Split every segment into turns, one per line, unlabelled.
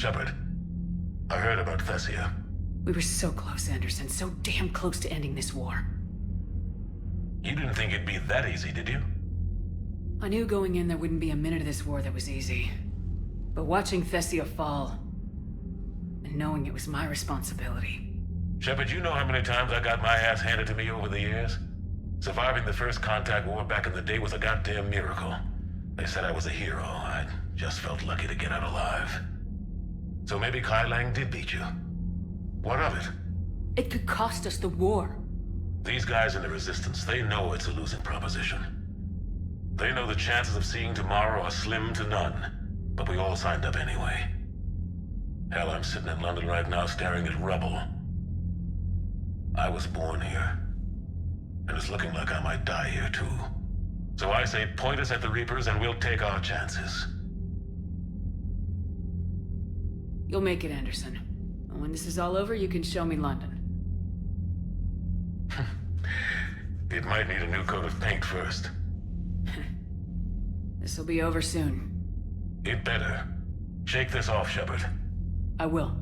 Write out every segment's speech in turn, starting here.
Shepard, I heard about Thessia.
We were so close, Anderson. So damn close to ending this war.
You didn't think it'd be that easy, did you?
I knew going in there wouldn't be a minute of this war that was easy. But watching Thessia fall, and knowing it was my responsibility.
Shepard, you know how many times I got my ass handed to me over the years? Surviving the first contact war back in the day was a goddamn miracle. They said I was a hero. I just felt lucky to get out alive. So maybe Kai Lang did beat you. What of it?
It could cost us the war.
These guys in the Resistance, they know it's a losing proposition. They know the chances of seeing tomorrow are slim to none, but we all signed up anyway. Hell, I'm sitting in London right now staring at rubble. I was born here, and it's looking like I might die here too. So I say point us at the Reapers and we'll take our chances.
You'll make it, Anderson. And when this is all over, you can show me London.
It might need a new coat of paint first.
This'll be over soon.
It better. Shake this off, Shepard.
I will.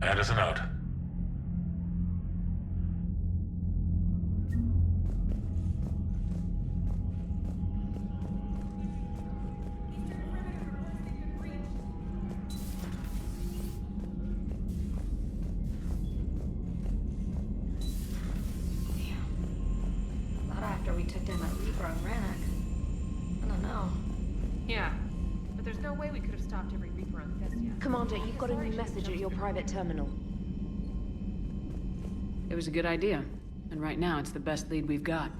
Anderson out.
We took down that Reaper on Rannoch. I don't know.
Yeah, but there's no way we could have stopped every Reaper on Thessia.
Commander, you've got a new message at your private terminal.
It was a good idea. And right now, it's the best lead we've got.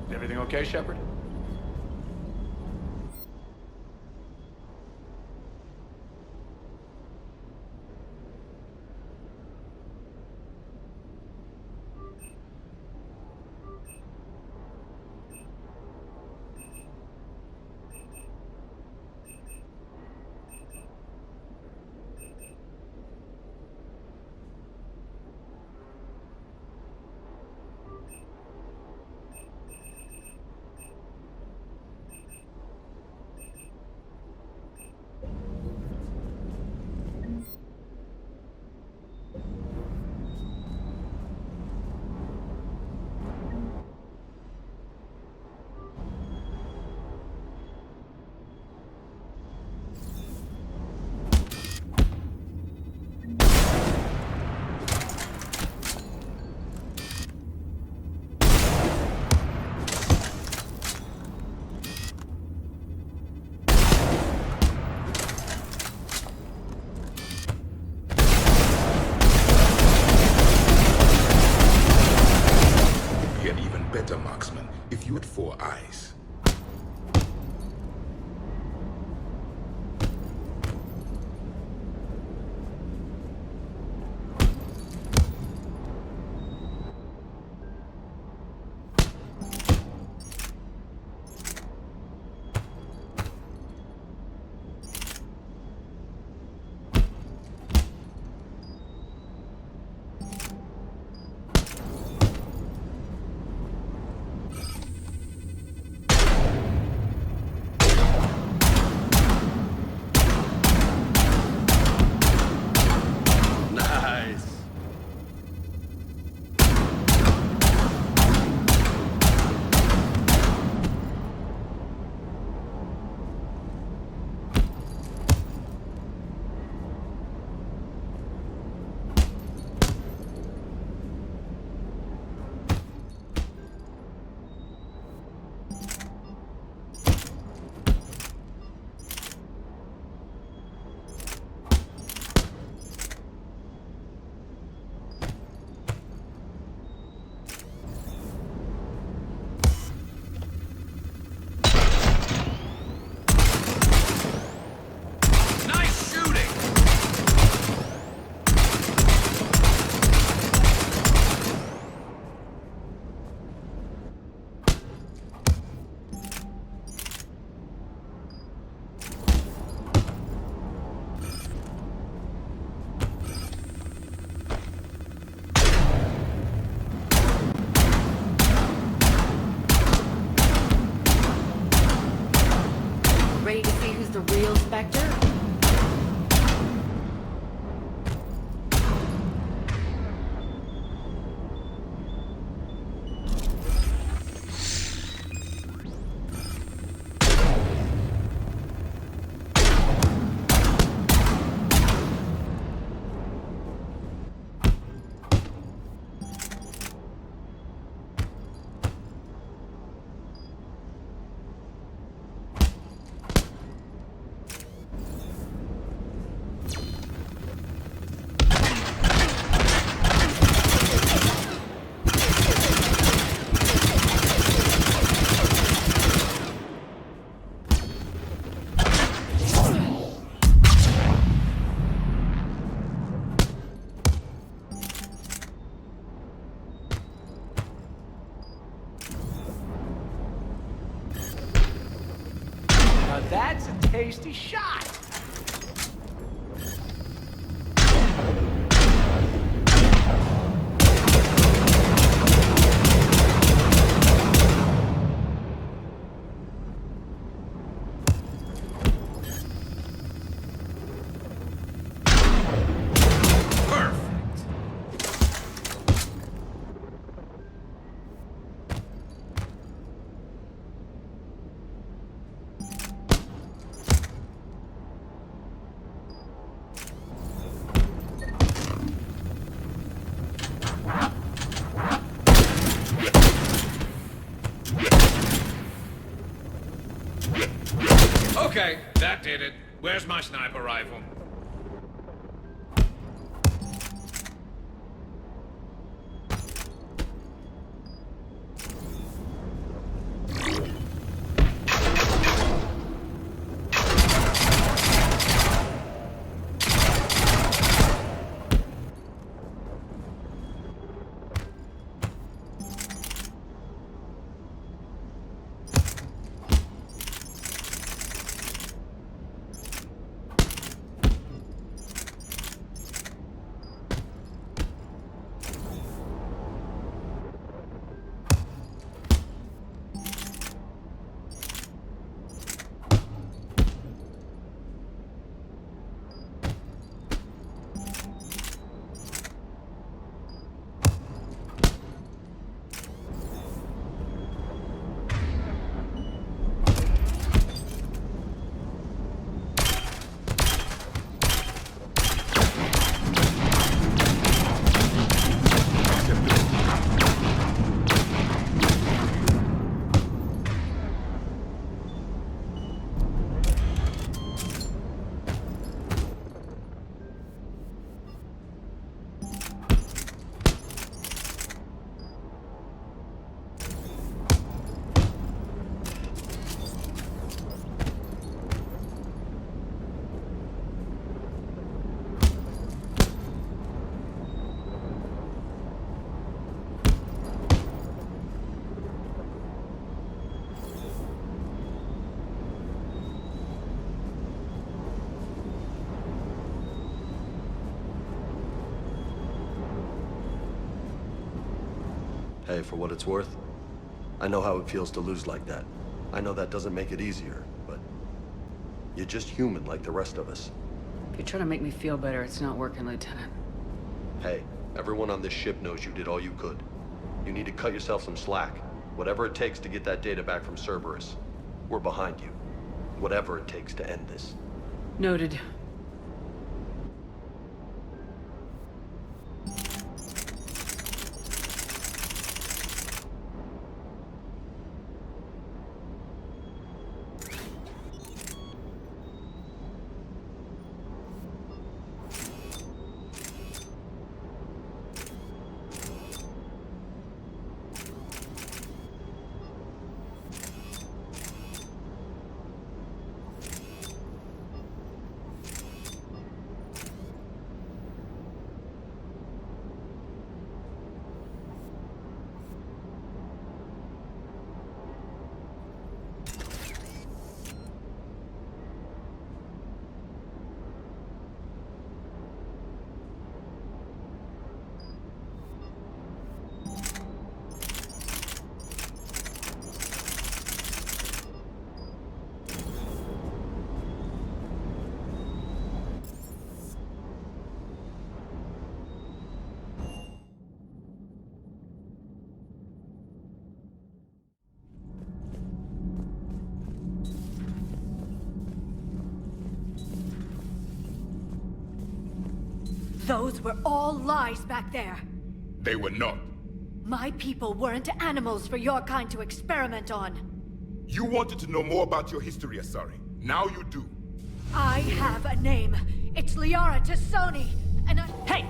Everything okay, Shepard?
If you had 4 eyes.
the real Spectre?
Now that's a tasty shot!
Okay, that did it. Where's my sniper rifle?
Hey, for what it's worth, I know how it feels to lose like that. I know that doesn't make it easier, but you're just human like the rest of us.
If you're trying to make me feel better, it's not working, Lieutenant.
Hey, everyone on this ship knows you did all you could. You need to cut yourself some slack. Whatever it takes to get that data back from Cerberus. We're behind you. Whatever it takes to end this.
Noted.
Those were all lies back there.
They were not.
My people weren't animals for your kind to experiment on.
You wanted to know more about your history, Asari. Now you do.
I have a name. It's Liara Tassoni, and I...
Hey!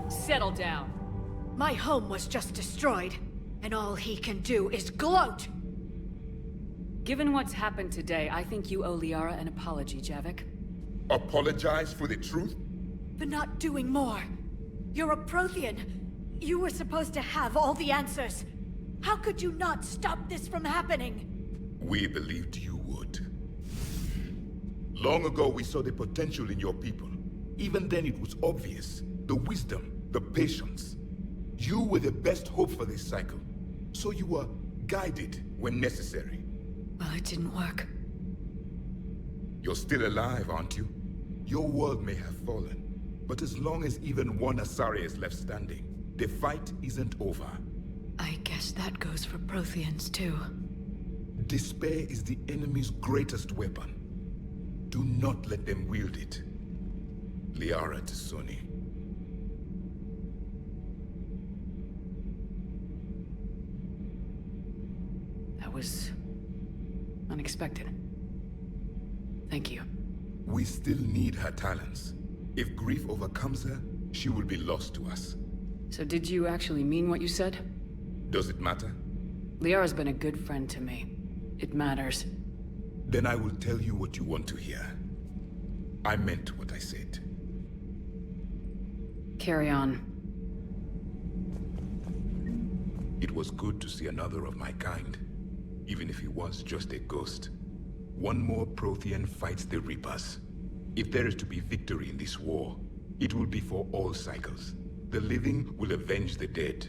Settle down.
My home was just destroyed, and all he can do is gloat!
Given what's happened today, I think you owe Liara an apology, Javik.
Apologize for the truth?
For not doing more. You're a Prothean. You were supposed to have all the answers. How could you not stop this from happening?
We believed you would. Long ago, we saw the potential in your people. Even then, it was obvious. The wisdom, the patience. You were the best hope for this cycle. So you were guided when necessary.
Well, it didn't work.
You're still alive, aren't you? Your world may have fallen, but as long as even one Asari is left standing, the fight isn't over.
I guess that goes for Protheans, too.
Despair is the enemy's greatest weapon. Do not let them wield it. Liara Tassoni.
That was... unexpected. Thank you.
We still need her talents. If grief overcomes her, she will be lost to us.
So did you actually mean what you said?
Does it matter?
Liara's been a good friend to me. It matters.
Then I will tell you what you want to hear. I meant what I said.
Carry on.
It was good to see another of my kind, even if he was just a ghost. One more Prothean fights the Reapers. If there is to be victory in this war, it will be for all cycles. The living will avenge the dead.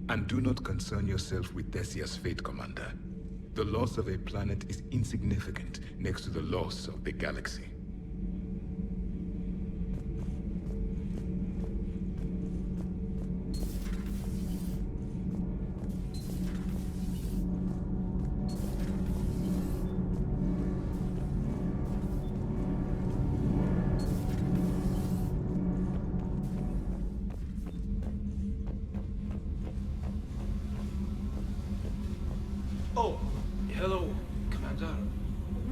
And do not concern yourself with Thessia's fate, Commander. The loss of a planet is insignificant next to the loss of the galaxy.
Oh, hello, Commander.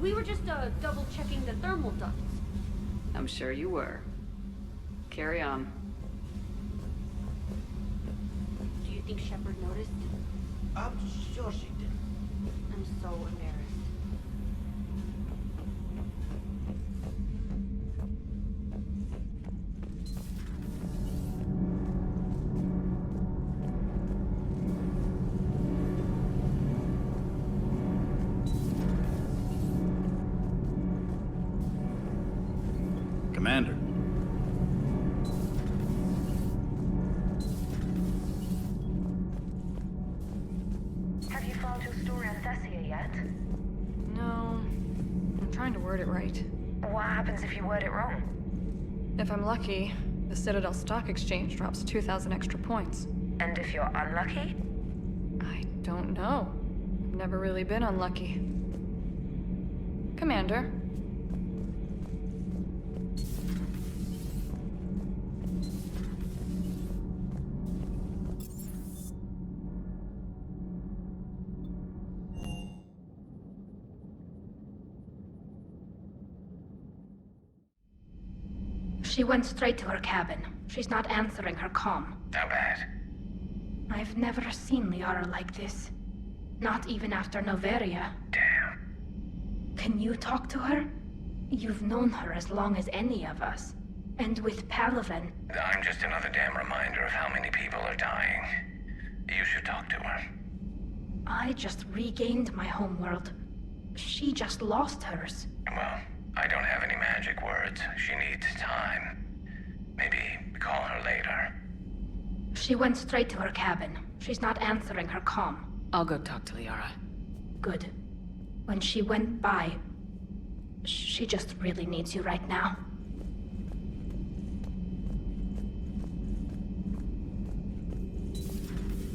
We were just, double-checking the thermal ducts.
I'm sure you were. Carry on.
Do you think Shepard noticed?
I'm sure she did.
I'm so embarrassed.
Commander.
Have you found your story on Thessia yet?
No. I'm trying to word it right.
What happens if you word it wrong?
If I'm lucky, the Citadel Stock Exchange drops 2,000 extra points.
And if you're unlucky?
I don't know. I've never really been unlucky. Commander.
She went straight to her cabin. She's not answering her comm.
How bad?
I've never seen Liara like this. Not even after Noveria.
Damn.
Can you talk to her? You've known her as long as any of us. And with Palaven...
I'm just another damn reminder of how many people are dying. You should talk to her.
I just regained my homeworld. She just lost hers.
Well, I don't have any magic words. She needs time. Maybe call her later.
She went straight to her cabin. She's not answering her comm.
I'll go talk to Liara.
Good. When she went by, she just really needs you right now.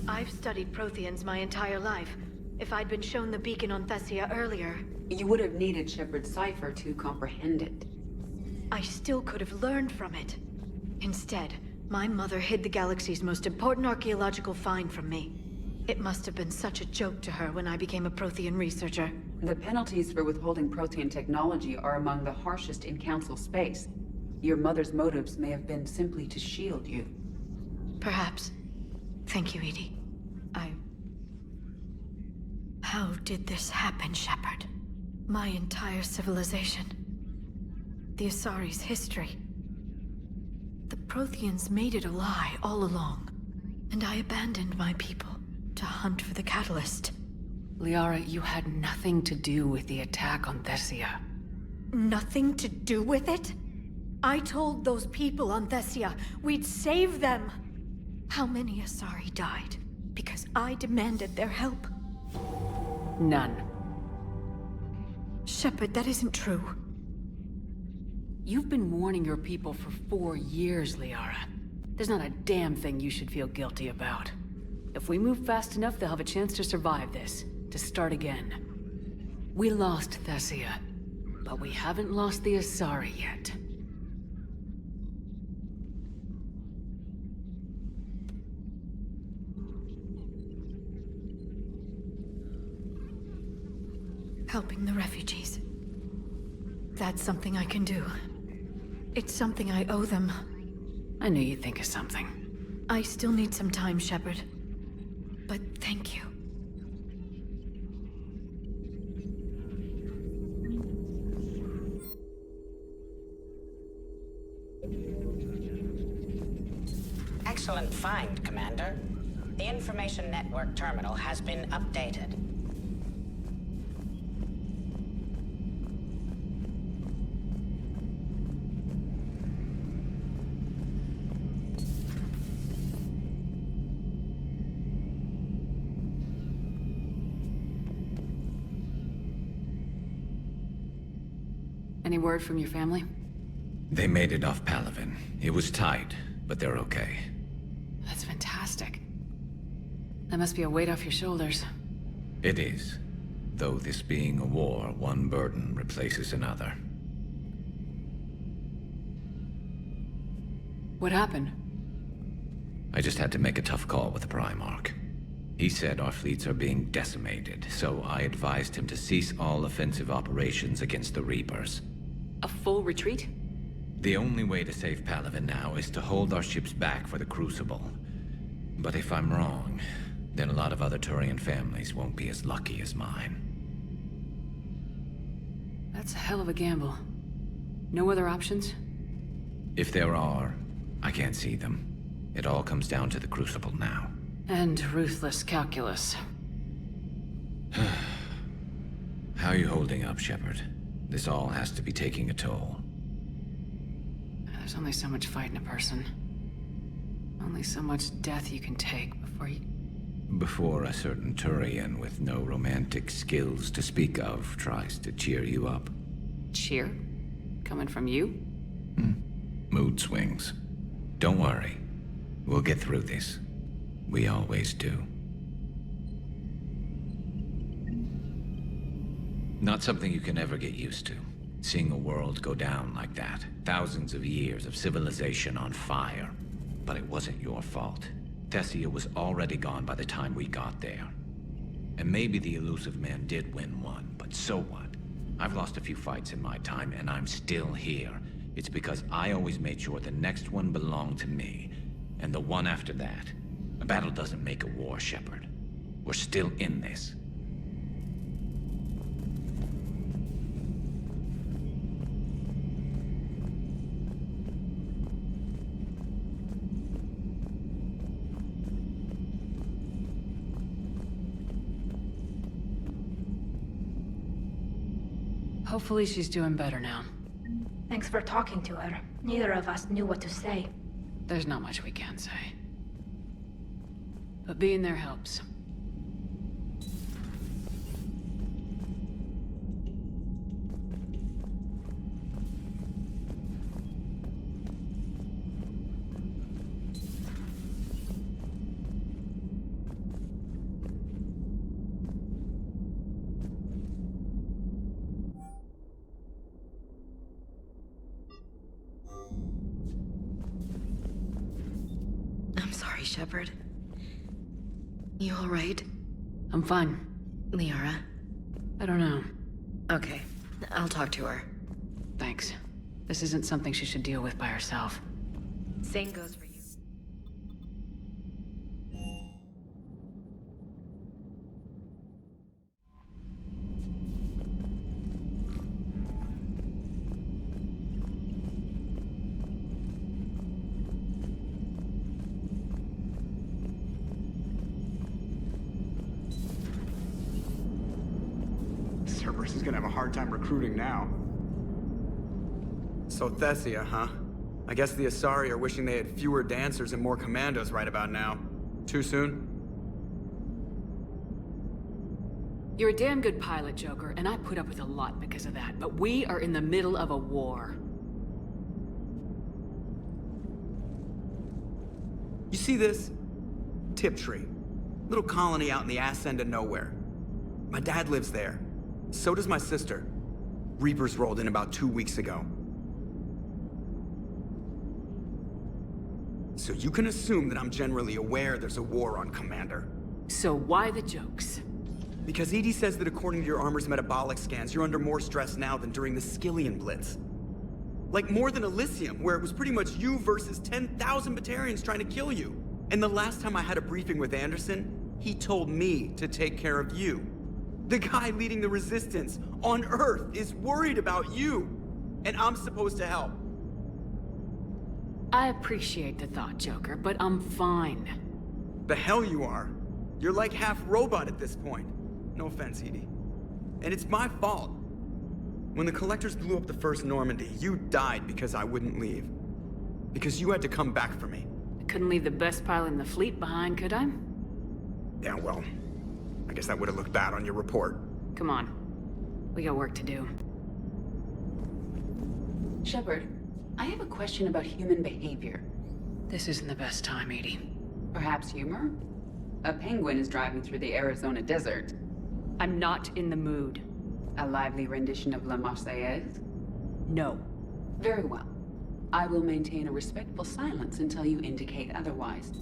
I've studied Protheans my entire life. If I'd been shown the beacon on Thessia earlier...
You would have needed Shepard's cipher to comprehend it.
I still could have learned from it. Instead, my mother hid the galaxy's most important archaeological find from me. It must have been such a joke to her when I became a Prothean researcher.
The penalties for withholding Protean technology are among the harshest in Council space. Your mother's motives may have been simply to shield you.
Perhaps. Thank you, Edie. How did this happen, Shepard? My entire civilization. The Asari's history. The Protheans made it a lie all along. And I abandoned my people to hunt for the catalyst.
Liara, you had nothing to do with the attack on Thessia.
Nothing to do with it? I told those people on Thessia we'd save them. How many Asari died because I demanded their help?
None.
Shepard, that isn't true.
You've been warning your people for 4 years, Liara. There's not a damn thing you should feel guilty about. If we move fast enough, they'll have a chance to survive this, to start again. We lost Thessia, but we haven't lost the Asari yet.
Helping the refugees. That's something I can do. It's something I owe them.
I knew you'd think of something.
I still need some time, Shepard. But thank you.
Excellent find, Commander. The Information Network terminal has been updated.
Any word from your family?
They made it off Palaven. It was tight, but they're okay.
That's fantastic. That must be a weight off your shoulders.
It is. Though this being a war, one burden replaces another.
What happened?
I just had to make a tough call with the Primarch. He said our fleets are being decimated, so I advised him to cease all offensive operations against the Reapers.
A full retreat?
The only way to save Palaven now is to hold our ships back for the Crucible. But if I'm wrong, then a lot of other Turian families won't be as lucky as mine.
That's a hell of a gamble. No other options?
If there are, I can't see them. It all comes down to the Crucible now.
And ruthless calculus.
How are you holding up, Shepard? This all has to be taking a toll.
There's only so much fight in a person. Only so much death you can take
before a certain Turian with no romantic skills to speak of tries to cheer you up.
Cheer? Coming from you?
Mood swings. Don't worry. We'll get through this. We always do. Not something you can ever get used to. Seeing a world go down like that. Thousands of years of civilization on fire. But it wasn't your fault. Thessia was already gone by the time we got there. And maybe the elusive man did win one, but so what? I've lost a few fights in my time, and I'm still here. It's because I always made sure the next one belonged to me. And the one after that. A battle doesn't make a war, Shepard. We're still in this.
Hopefully she's doing better now.
Thanks for talking to her. Neither of us knew what to say.
There's not much we can say. But being there helps.
Shepard. You alright?
I'm fine.
Liara?
I don't know.
Okay, I'll talk to her.
Thanks. This isn't something she should deal with by herself.
Same goes for you.
Cerberus is gonna have a hard time recruiting now.
So Thessia, huh? I guess the Asari are wishing they had fewer dancers and more commandos right about now. Too soon?
You're a damn good pilot, Joker, and I put up with a lot because of that, but we are in the middle of a war.
You see this? Tiptree. Little colony out in the ass end of nowhere. My dad lives there. So does my sister. Reapers rolled in about 2 weeks ago. So you can assume that I'm generally aware there's a war on, Commander.
So why the jokes?
Because EDI says that according to your armor's metabolic scans, you're under more stress now than during the Skillian Blitz. Like more than Elysium, where it was pretty much you versus 10,000 Batarians trying to kill you. And the last time I had a briefing with Anderson, he told me to take care of you. The guy leading the resistance on Earth is worried about you, and I'm supposed to help.
I appreciate the thought, Joker, but I'm fine.
The hell you are. You're like half robot at this point. No offense, Edie. And it's my fault. When the Collectors blew up the first Normandy, you died because I wouldn't leave. Because you had to come back for me.
I couldn't leave the best pilot in the fleet behind, could I?
Yeah, well, I guess that would have looked bad on your report.
Come on. We got work to do.
Shepard, I have a question about human behavior.
This isn't the best time, Edie.
Perhaps humor? A penguin is driving through the Arizona desert.
I'm not in the mood.
A lively rendition of La Marseillaise?
No.
Very well. I will maintain a respectful silence until you indicate otherwise.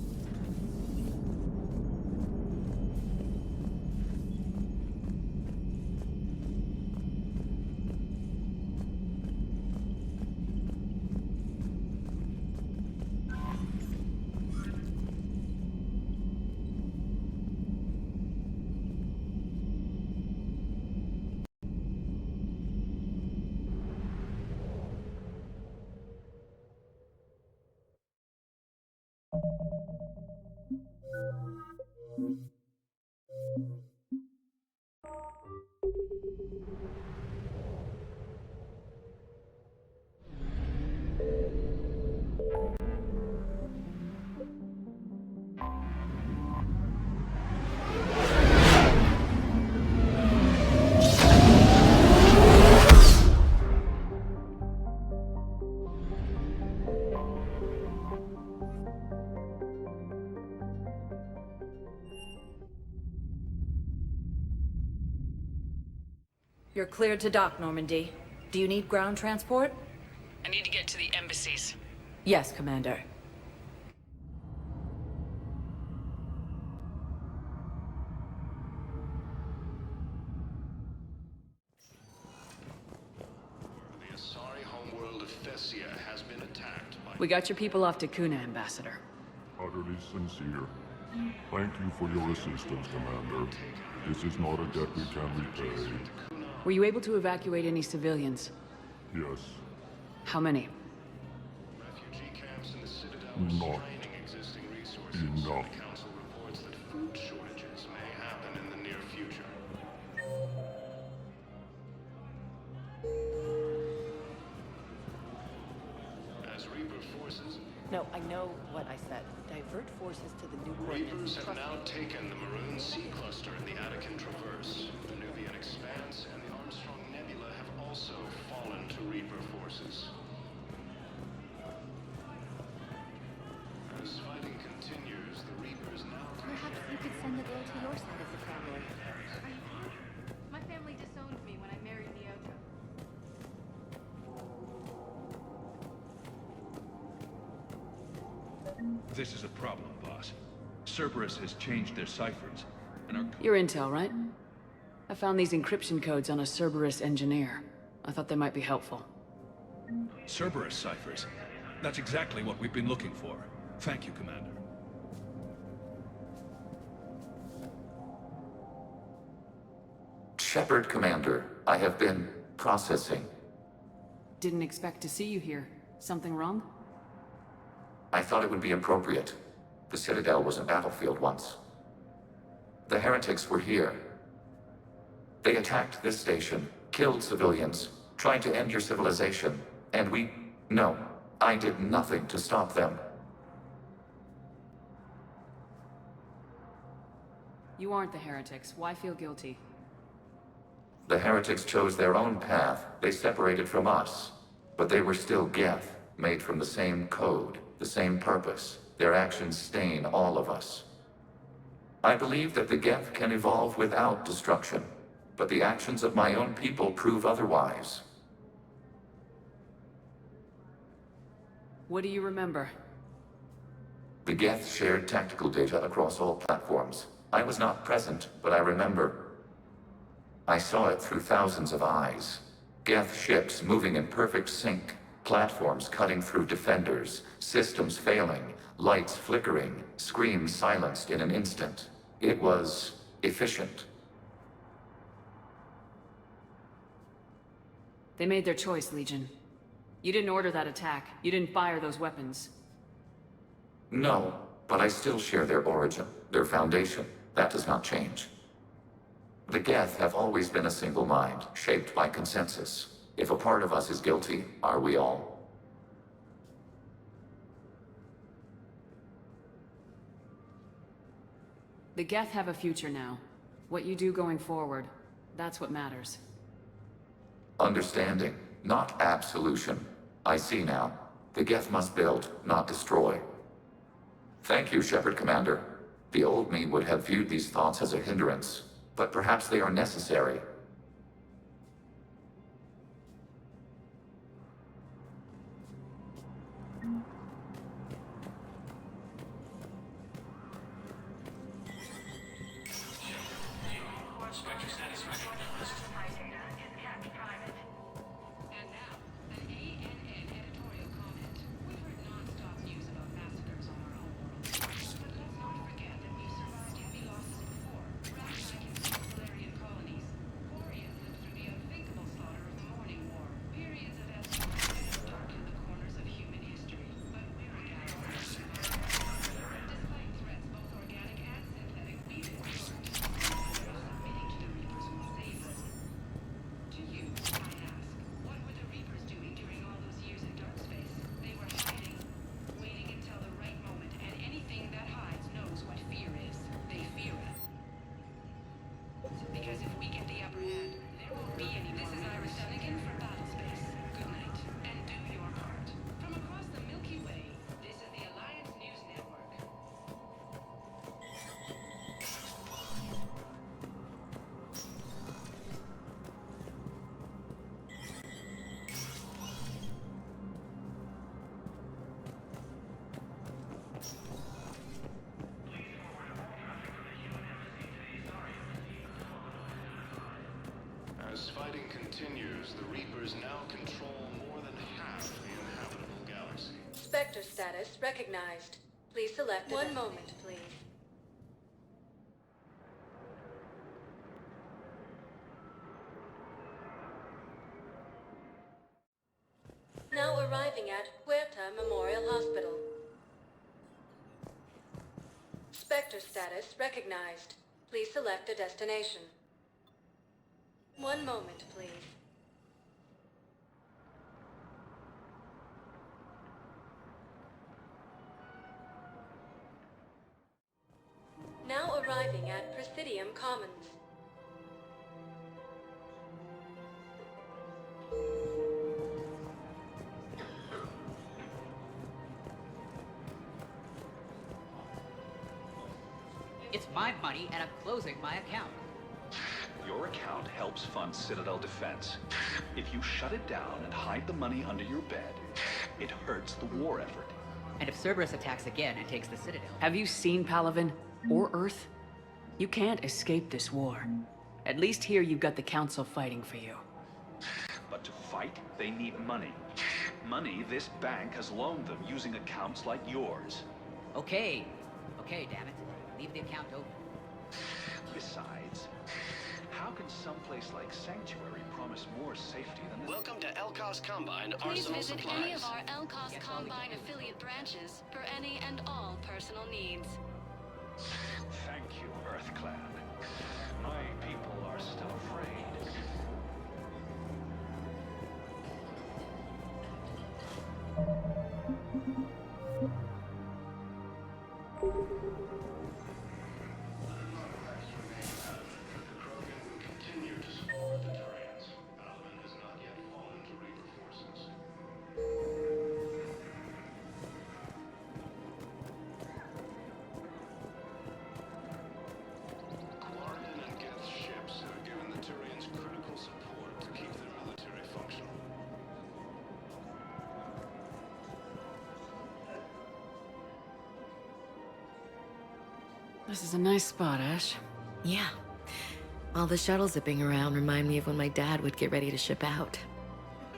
You're cleared to dock, Normandy. Do you need ground transport?
I need to get to the embassies.
Yes, Commander.
The Asari homeworld of Thessia has been attacked by...
We got your people off to Kuna, Ambassador.
Utterly sincere. Thank you for your assistance, Commander. This is not a debt we can repay.
Were you able to evacuate any civilians?
Yes.
How many?
Refugee camps in the Citadel are straining existing resources.
Enough.
The Council reports that food shortages may happen in the near future. As Reaper forces...
No, I know what I said. Divert forces to the new
Reapers have now taken the Maroon Sea Cluster in the Attican Traverse. The Nubian Expanse and the Armstrong Nebula have also fallen to Reaper forces. As fighting continues, the Reapers now...
Perhaps you could send the girl to your side of the family.
My family disowned me when I married Nyoto.
This is a problem, boss.
Cerberus has changed their ciphers, and our...
Your intel, right? I found these encryption codes on a Cerberus engineer. I thought they might be helpful.
Cerberus ciphers? That's exactly what we've been looking for. Thank you, Commander.
Shepard, Commander. I have been processing.
Didn't expect to see you here. Something wrong?
I thought it would be appropriate. The Citadel was a battlefield once. The heretics were here. They attacked this station, killed civilians, tried to end your civilization, and we... No, I did nothing to stop them.
You aren't the heretics. Why feel guilty?
The heretics chose their own path. They separated from us. But they were still Geth, made from the same code, the same purpose. Their actions stain all of us. I believe that the Geth can evolve without destruction, but the actions of my own people prove otherwise.
What do you remember?
The Geth shared tactical data across all platforms. I was not present, but I remember. I saw it through thousands of eyes. Geth ships moving in perfect sync, platforms cutting through defenders, systems failing, lights flickering, screams silenced in an instant. It was efficient.
They made their choice, Legion. You didn't order that attack. You didn't fire those weapons.
No, but I still share their origin, their foundation. That does not change. The Geth have always been a single mind, shaped by consensus. If a part of us is guilty, are we all?
The Geth have a future now. What you do going forward, that's what matters.
Understanding, not absolution. I see now. The Geth must build, not destroy. Thank you, Shepard, Commander. The old me would have viewed these thoughts as a hindrance, but perhaps they are necessary.
As fighting continues, the Reapers now control more than half the inhabitable galaxy.
Spectre status recognized. Please select one moment, please. Now arriving at Huerta Memorial Hospital. Spectre status recognized. Please select a destination. One moment, please. Now arriving at Presidium Commons.
It's my money and I'm closing my account.
Your account helps fund Citadel defense. If you shut it down and hide the money under your bed, it hurts the war effort.
And if Cerberus attacks again and takes the Citadel...
Have you seen Palaven? or Earth, you can't escape this war. At least here you've got the Council fighting for you.
But to fight, they need money. Money this bank has loaned them using accounts like yours.
Okay. Okay, damn it. Leave the account open.
Besides, how can someplace like Sanctuary promise more safety than this?
Welcome to Elcos Combine
Please
Arsenal
visit
Supplies.
any of our Elcos Combine affiliate branches for any and all personal needs.
Thank you, Earth Clan. My people are still afraid.
Continue to support the Turians. Alvin has not yet fallen to Reaper forces. Quarren and Geth's ships have given the Turians critical support to keep their military functional.
This is a nice spot, Ash.
Yeah. All the shuttle zipping around remind me of when my dad would get ready to ship out.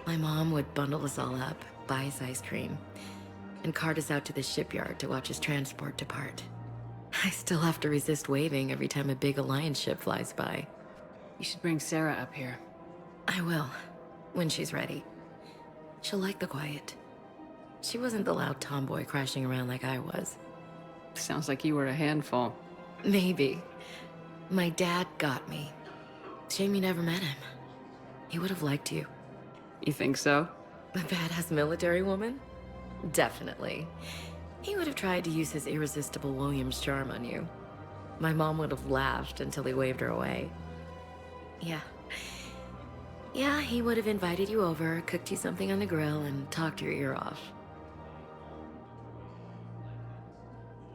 My mom would bundle us all up, buy us ice cream, and cart us out to the shipyard to watch his transport depart. I still have to resist waving every time a big Alliance ship flies by.
You should bring Sarah up here.
I will, when she's ready. She'll like the quiet. She wasn't the loud tomboy crashing around like I was.
Sounds like you were a handful.
Maybe. My dad got me. Shame you never met him. He would have liked you.
You think so?
A badass military woman? Definitely. He would have tried to use his irresistible Williams charm on you. My mom would have laughed until he waved her away. Yeah. Yeah, he would have invited you over, cooked you something on the grill, and talked your ear off.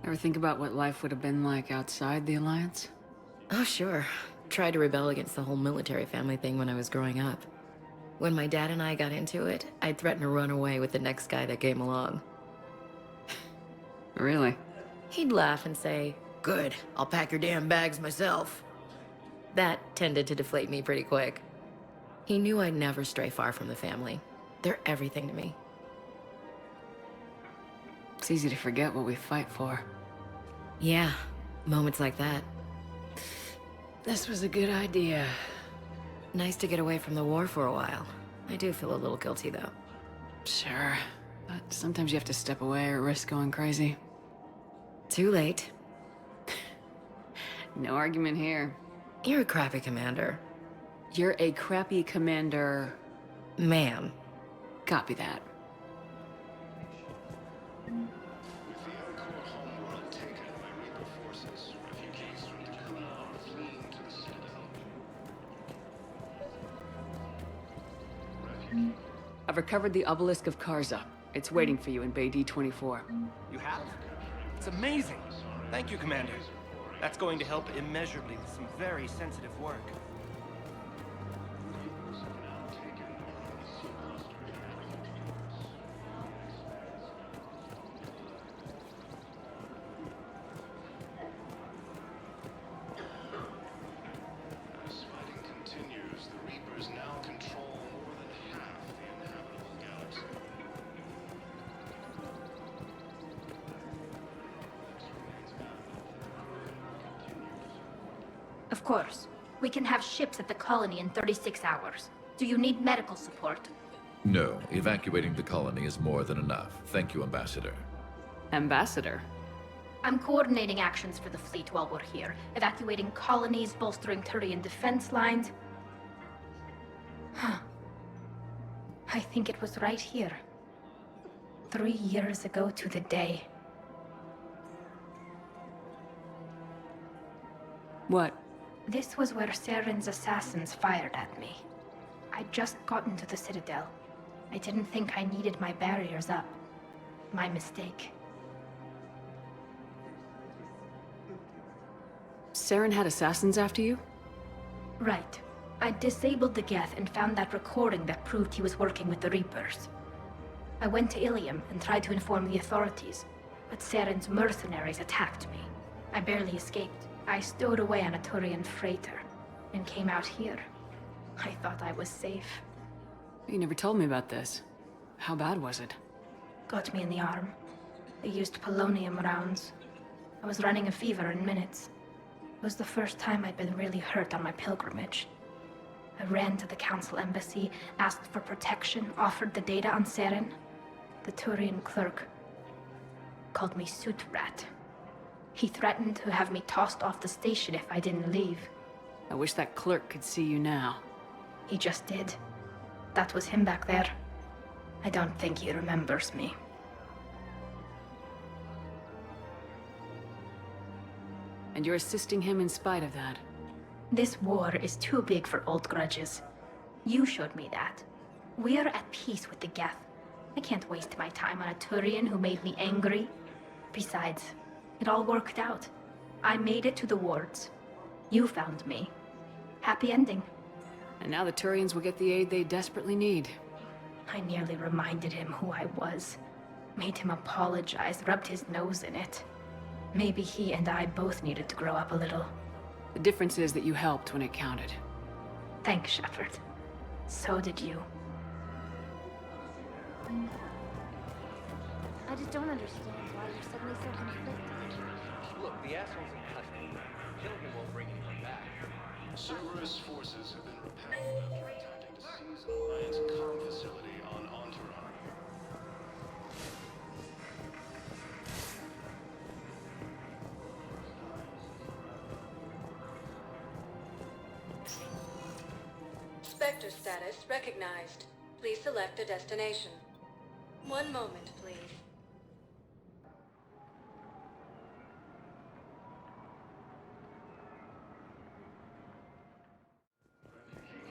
Ever think about what life would have been like outside the Alliance?
Oh, sure. Tried to rebel against the whole military family thing when I was growing up. When my dad and I got into it, I'd threaten to run away with the next guy that came along.
Really?
He'd laugh and say, "Good, I'll pack your damn bags myself." That tended to deflate me pretty quick. He knew I'd never stray far from the family. They're everything to me.
It's easy to forget what we fight for.
Yeah, moments like that.
This was a good idea.
Nice to get away from the war for a while. I do feel a little guilty, though.
Sure, but sometimes you have to step away or risk going crazy.
Too late.
No argument here.
You're a crappy commander.
You're a crappy commander...
Ma'am.
Copy that.
With the Elcor homeworld taken by Reaper forces, refugees from the Clan are fleeing to the Citadel.
I've recovered the obelisk of Karza. It's waiting for you in Bay D-24.
You have? It's amazing. Thank you, Commander. That's going to help immeasurably with some very sensitive work.
As fighting continues, the Reapers now control more than half the inhabitable galaxy.
Of course. We can have ships at the colony in 36 hours. Do you need medical support?
No, evacuating the colony is more than enough. Thank you, Ambassador.
Ambassador?
I'm coordinating actions for the fleet while we're here. Evacuating colonies, bolstering Turian defense lines. Huh. I think it was right here. 3 years ago to the day.
What?
This was where Saren's assassins fired at me. I'd just gotten to the Citadel. I didn't think I needed my barriers up. My mistake.
Saren had assassins after you?
Right. I disabled the Geth and found that recording that proved he was working with the Reapers. I went to Ilium and tried to inform the authorities, but Saren's mercenaries attacked me. I barely escaped. I stowed away on a Turian freighter and came out here. I thought I was safe.
You never told me about this. How bad was it?
Got me in the arm. They used polonium rounds. I was running a fever in minutes. It was the first time I'd been really hurt on my pilgrimage. I ran to the council embassy, asked for protection, offered the data on Seren. The Turian clerk called me suit rat. He threatened to have me tossed off the station if I didn't leave.
I wish that clerk could see you now.
He just did. That was him back there. I don't think he remembers me.
And you're assisting him in spite of that.
This war is too big for old grudges. You showed me that. We are at peace with the Geth. I can't waste my time on a Turian who made me angry. Besides, it all worked out. I made it to the wards. You found me. Happy ending.
And now the Turians will get the aid they desperately need.
I nearly reminded him who I was. Made him apologize, rubbed his nose in it. Maybe he and I both needed to grow up a little.
The difference is that you helped when it counted.
Thanks, Shepard. So did you.
I just don't understand why you're suddenly so conflicted.
Look, the asshole's in custody. Killing him won't bring anyone back.
Cerberus forces have been repelled after attempting to seize an Alliance comm facility on Entourage.
Spectre status recognized. Please select a destination. One moment, please.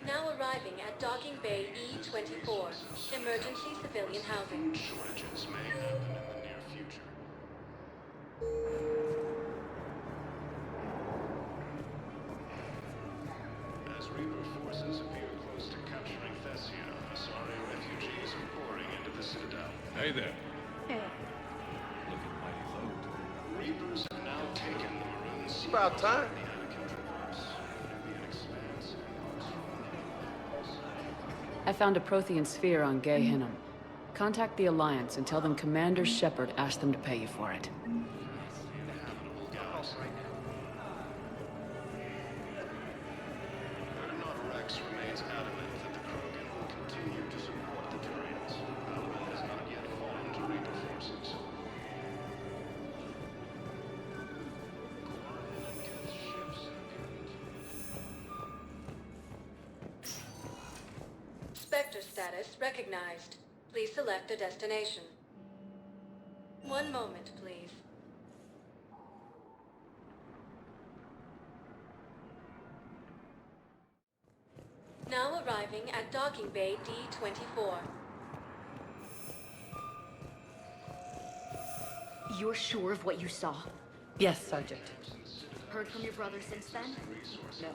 Now arriving at Docking Bay E-24, emergency civilian housing.
Shortages may happen in the near future. As Reaper forces appear close to capturing Thessia, Asari refugees are pouring into the Citadel.
Hey there.
Hey.
Looking mighty low.
Reapers have now taken the Maroon Sea.
About time.
The Anakin Traverse, the Nubian Expanse, and
I found a Prothean sphere on Gay Hinnom. Contact the Alliance and tell them Commander Shepard asked them to pay you for it.
Rex remains adamant that the Krogan will continue to support the Turians. Alvin has not yet fallen to Reaper forces.
Spectre status recognized. Please select a destination. One moment, please. Now arriving at Docking Bay D-24.
You're sure of what you saw?
Yes, Sergeant.
Heard from your brother since then?
No.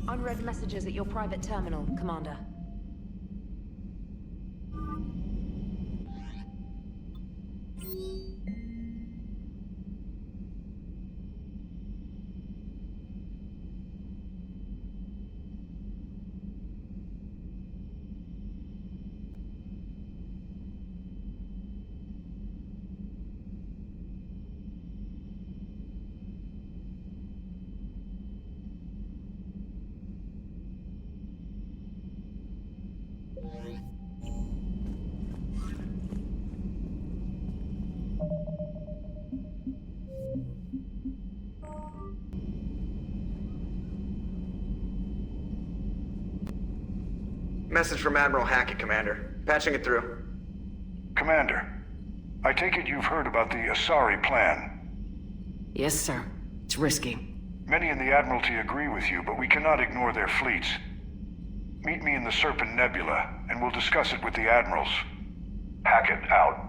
Unread messages at your private terminal, Commander.
Message from Admiral Hackett, Commander. Patching it through.
Commander, I take it you've heard about the Asari plan.
Yes, sir. It's risky.
Many in the Admiralty agree with you, but we cannot ignore their fleets. Meet me in the Serpent Nebula, and we'll discuss it with the Admirals. Hackett out.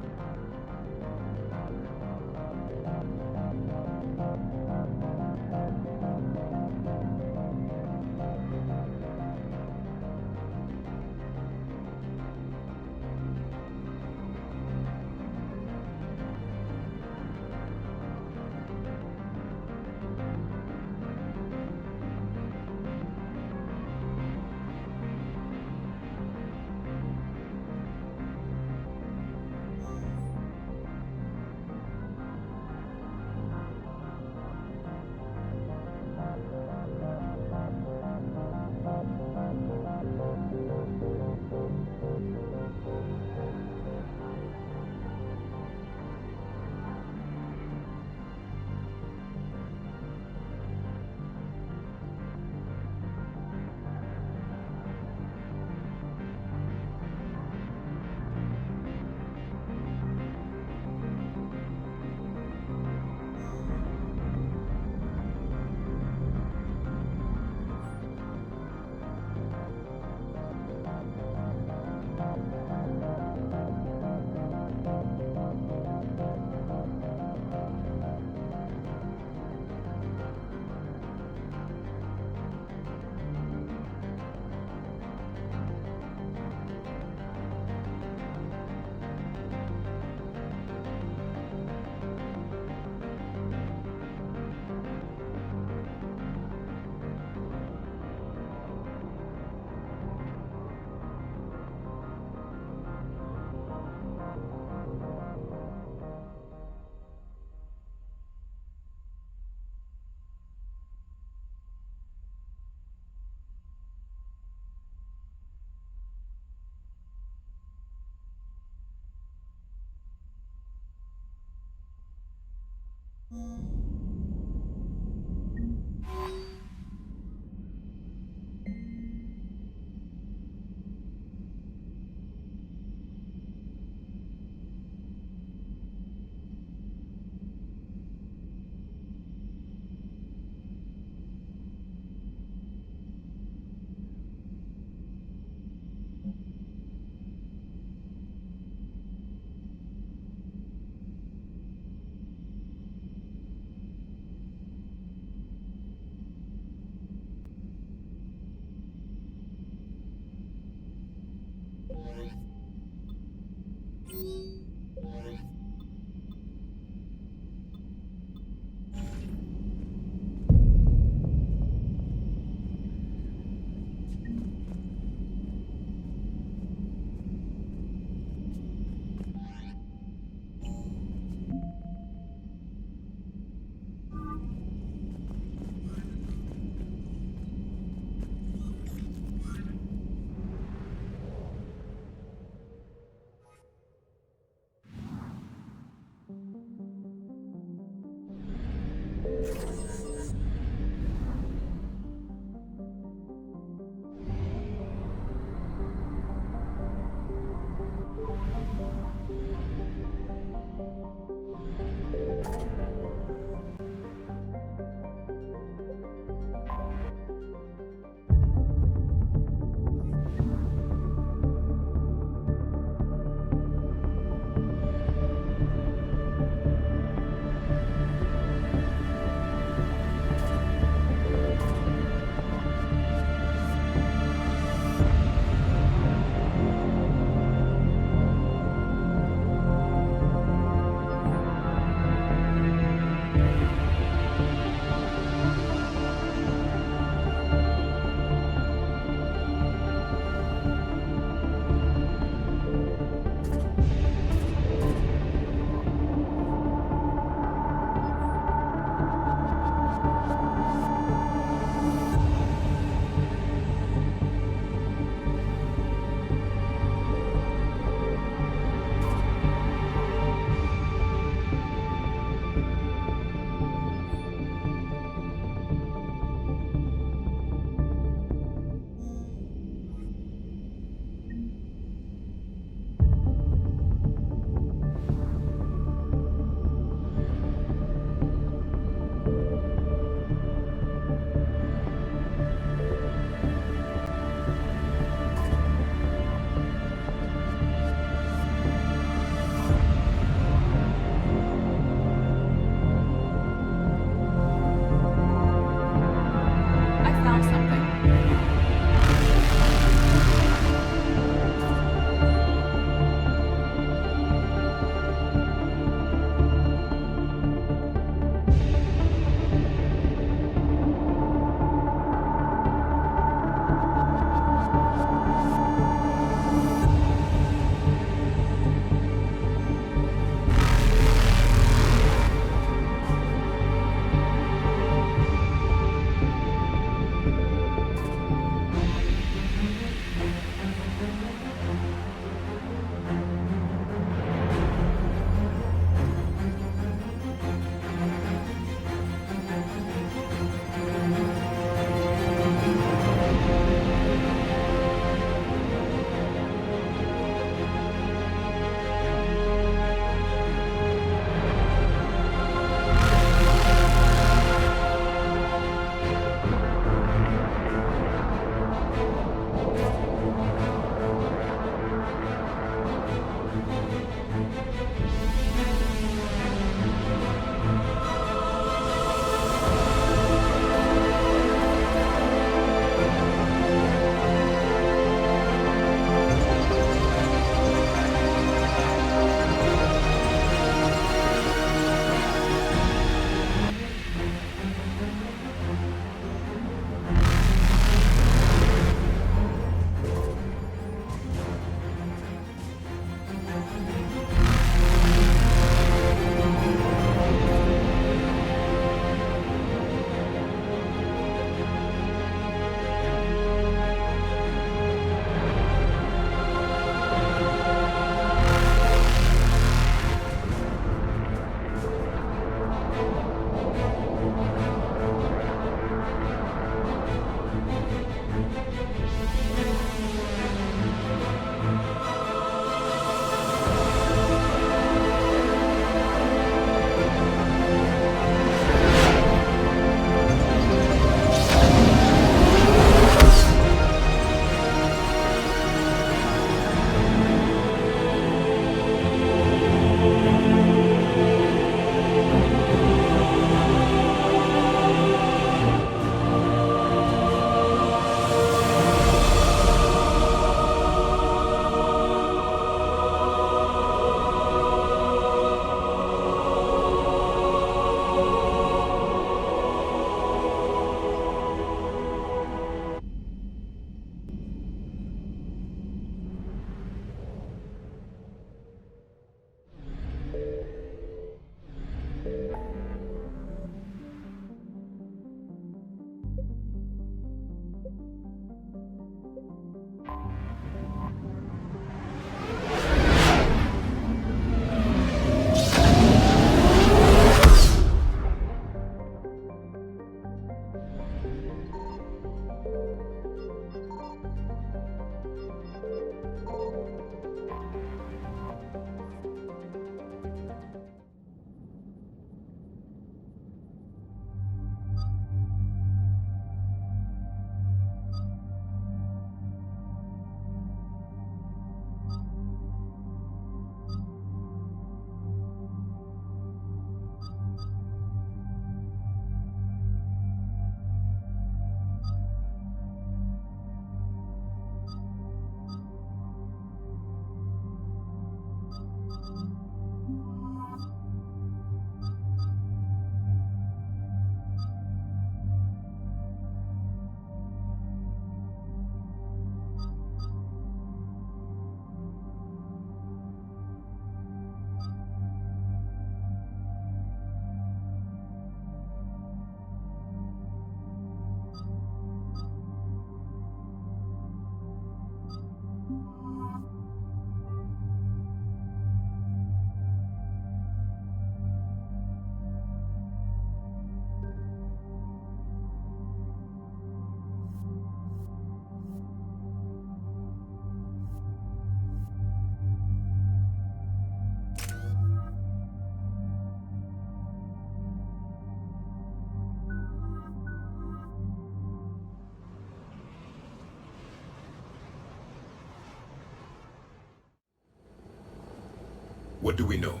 What do we know?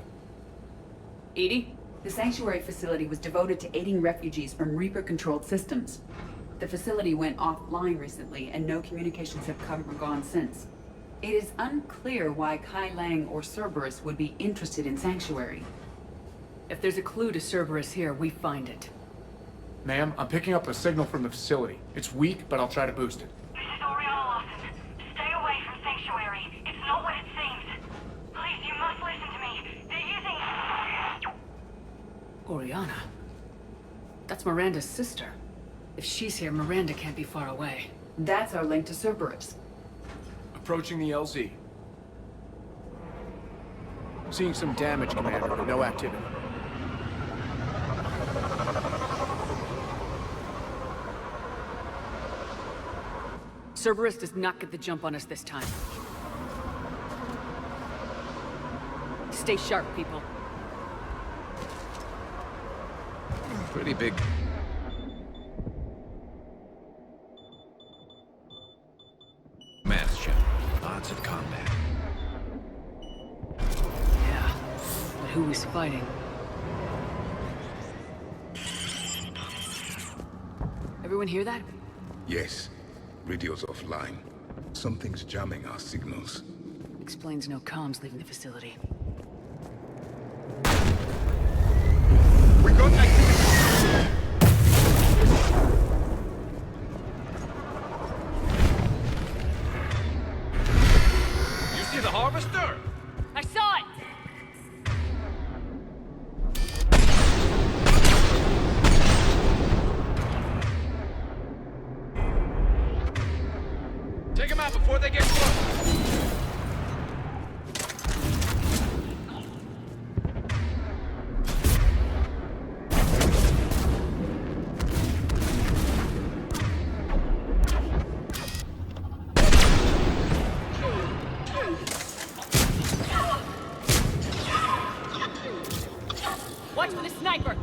Edie?
The sanctuary facility was devoted to aiding refugees from Reaper-controlled systems. The facility went offline recently, and no communications have come or gone since. It is unclear why Kai Lang or Cerberus would be interested in Sanctuary.
If there's a clue to Cerberus here, we find it.
Ma'am, I'm picking up a signal from the facility. It's weak, but I'll try to boost it.
This is Oriana Lawson. Stay away from Sanctuary. It's not what it seems. Please, you must listen to me. They're using...
Oriana? That's Miranda's sister. If she's here, Miranda can't be far away.
That's our link to Cerberus.
Approaching the LZ. Seeing some damage, Commander, but no activity.
Cerberus does not get the jump on us this time. Stay sharp, people.
Pretty big. Mass Chap. Lots of combat.
Yeah, but who is fighting? Everyone hear that?
Yes. Radio's offline. Something's jamming our signals.
Explains no comms leaving the facility.
We got activity!
You see the harvester?
I saw it!
Take them out before they get close.
Watch for the sniper!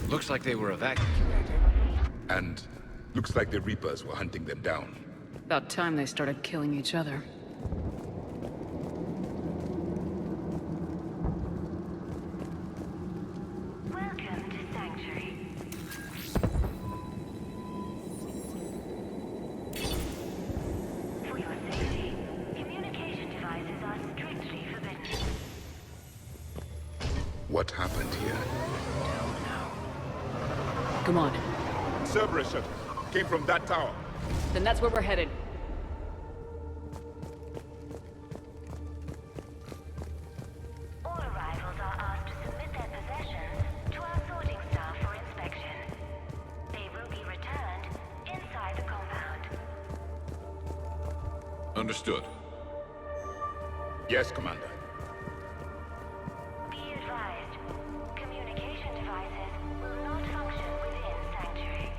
Looks like they were evacuated.
And looks like the Reapers were hunting them down.
About time they started killing each other.
Welcome to Sanctuary. For your safety, communication devices are strictly forbidden.
What happened here?
Come on.
Cerberus shuttle came from that tower.
Then that's where we're headed.
All arrivals are asked to submit their possessions to our sorting staff for inspection. They will be returned inside the compound.
Understood.
Yes, Commander.
Be advised, communication devices will not function within Sanctuary.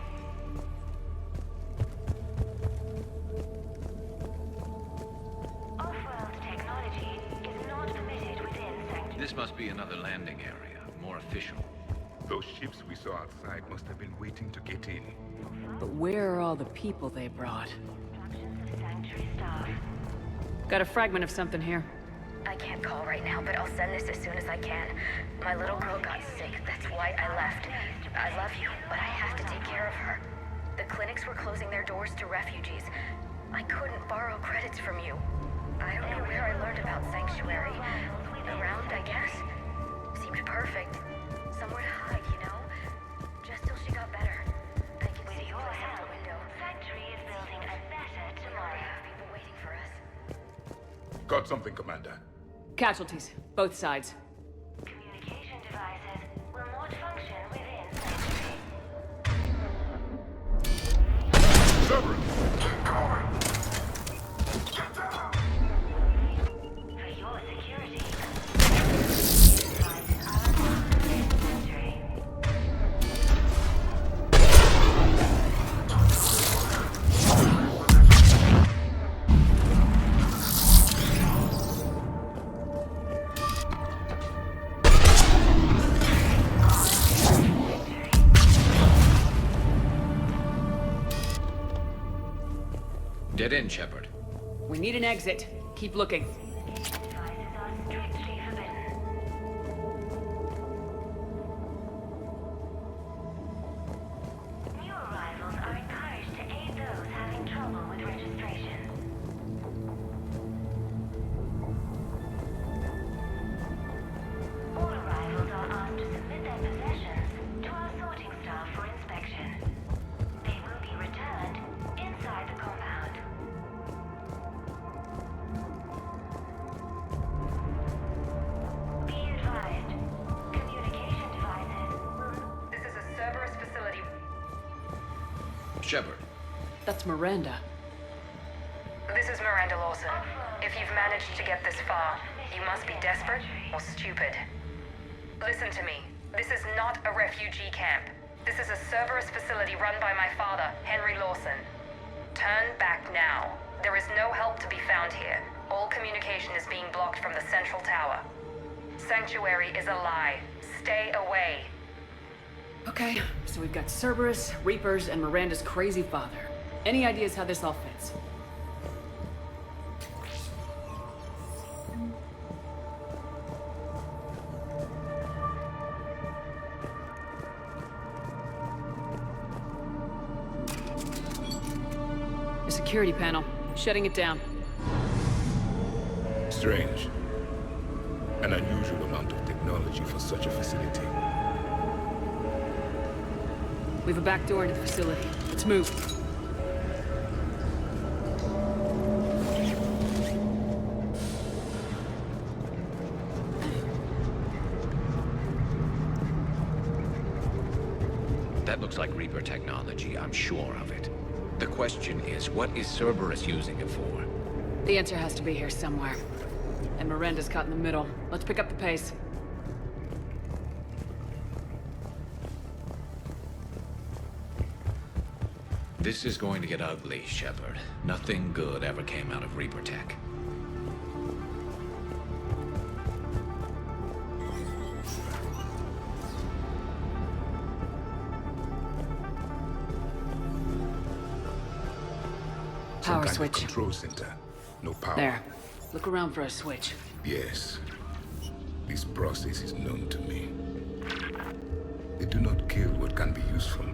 Off-world technology is not permitted within Sanctuary.
This must be another landing area, more official.
Those ships we saw outside must have been waiting to get in.
But where are all the people they brought?
Instructions of Sanctuary staff.
Got a fragment of something here.
I can't call right now, but I'll send this as soon as I can. My little girl got sick, that's why I left. I love you, but I have to take care of her. The clinics were closing their doors to refugees. I couldn't borrow credits from you. I don't know where I learned about Sanctuary. Around, I guess. Seemed perfect. Somewhere to hide, you know? Just till she got better. I can see your place out the window.
Sanctuary is building a better tomorrow.
People waiting for us.
Got something, Commander.
Casualties, both sides.
Communication devices will not function within Sanctuary.
Cerberus!
For your security. Sanctuary.
Get in, Shepard.
We need an exit. Keep looking.
New arrivals are encouraged to aid those having trouble with registration. All arrivals are asked to submit their possessions to our sorting staff for inspection. They will be returned inside the compound. Be advised, communication devices.
This is a Cerberus facility.
Shepard.
That's Miranda.
This is Miranda Lawson. If you've managed to get this far, you must be desperate or stupid. Listen to me. This is not a refugee camp. This is a Cerberus facility run by my father, Henry Lawson. Turn back now. There is no help to be found here. All communication is being blocked from the central tower. Sanctuary is a lie. Stay away.
Okay, so we've got Cerberus, Reapers, and Miranda's crazy father. Any ideas how this all fits? The security panel. Shutting it down.
Strange. An unusual amount of technology for such a facility.
We have a back door into the facility. Let's move.
That looks like Reaper technology, I'm sure of it. The question is, what is Cerberus using it for?
The answer has to be here somewhere. And Miranda's caught in the middle. Let's pick up the pace.
This is going to get ugly, Shepard. Nothing good ever came out of Reaper tech.
Some
Power
kind of
switch.
Control center. No power.
There. Look around for a switch.
Yes. This process is known to me. They do not kill what can be useful.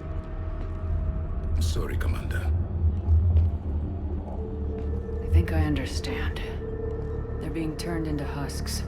I'm sorry, Commander.
I think I understand. They're being turned into husks.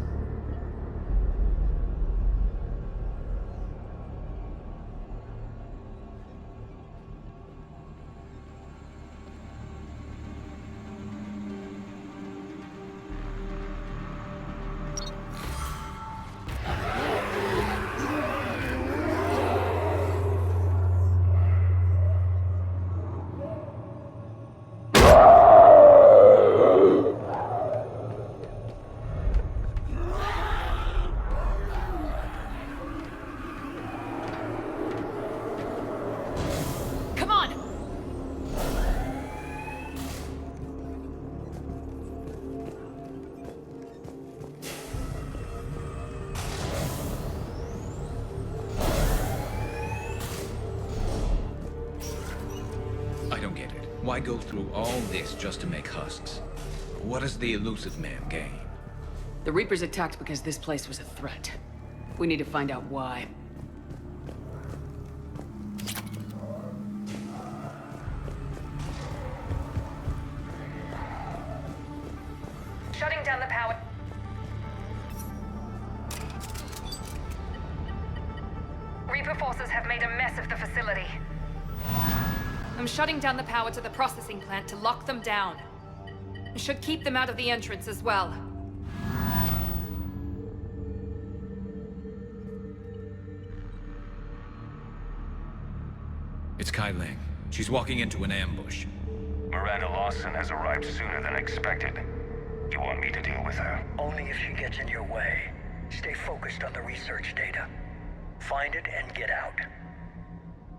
Why go through all this just to make husks? What does the elusive man gain?
The Reapers attacked because this place was a threat. We need to find out why.
Shutting down the power. Reaper forces have made a mess of the facility. I'm shutting down the power to the processing plant to lock them down. It should keep them out of the entrance as well.
It's Kai Ling. She's walking into an ambush.
Miranda Lawson has arrived sooner than expected. You want me to deal with her?
Only if she gets in your way. Stay focused on the research data. Find it and get out.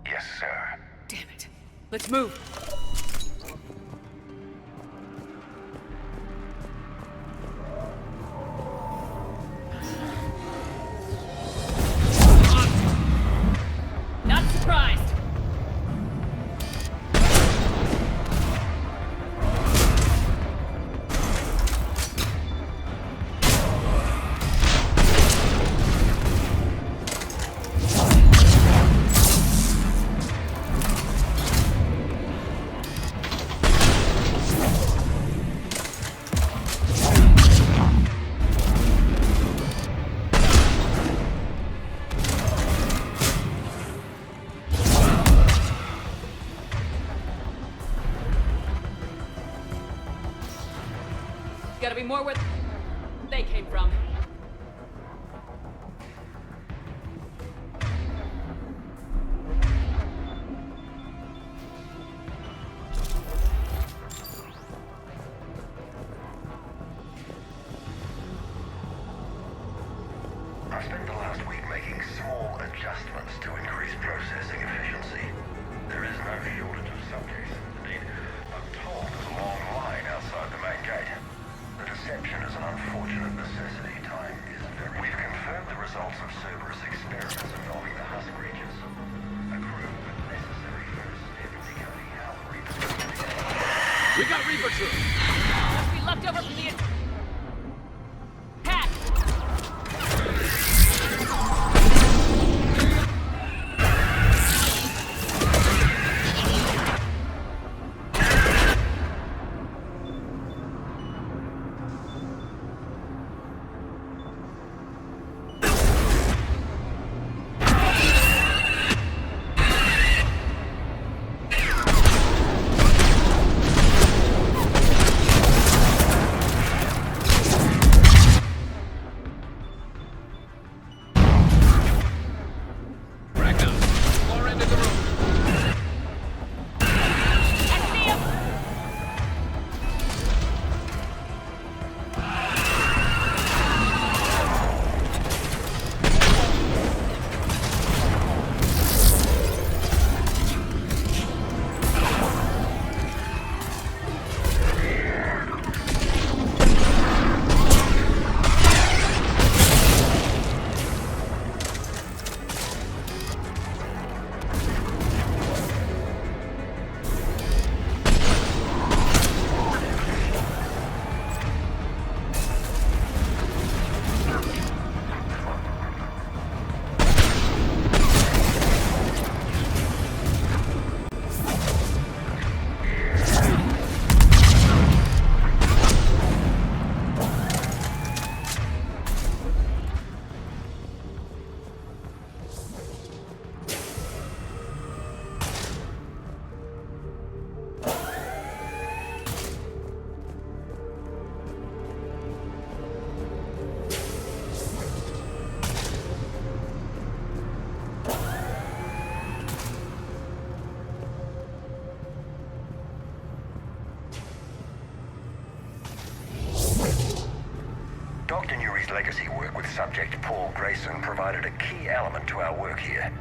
Yes, sir.
Damn it. Let's move. Not surprised. gotta be more where they came from.
I spent the last week making small adjustments to increase processing efficiency. There is no shortage of subjects. Indeed, I'm told there's a long line outside the main gate. The deception is an unfortunate necessity. Time is very... We've confirmed the results of Cerberus experiments involving the husk creatures. A crew with necessary first step decoding how the Reaper...
We got Reaper troops! Must be left over from the attack!
Dr. Nuri's legacy work with subject Paul Grayson provided a key element to our work here.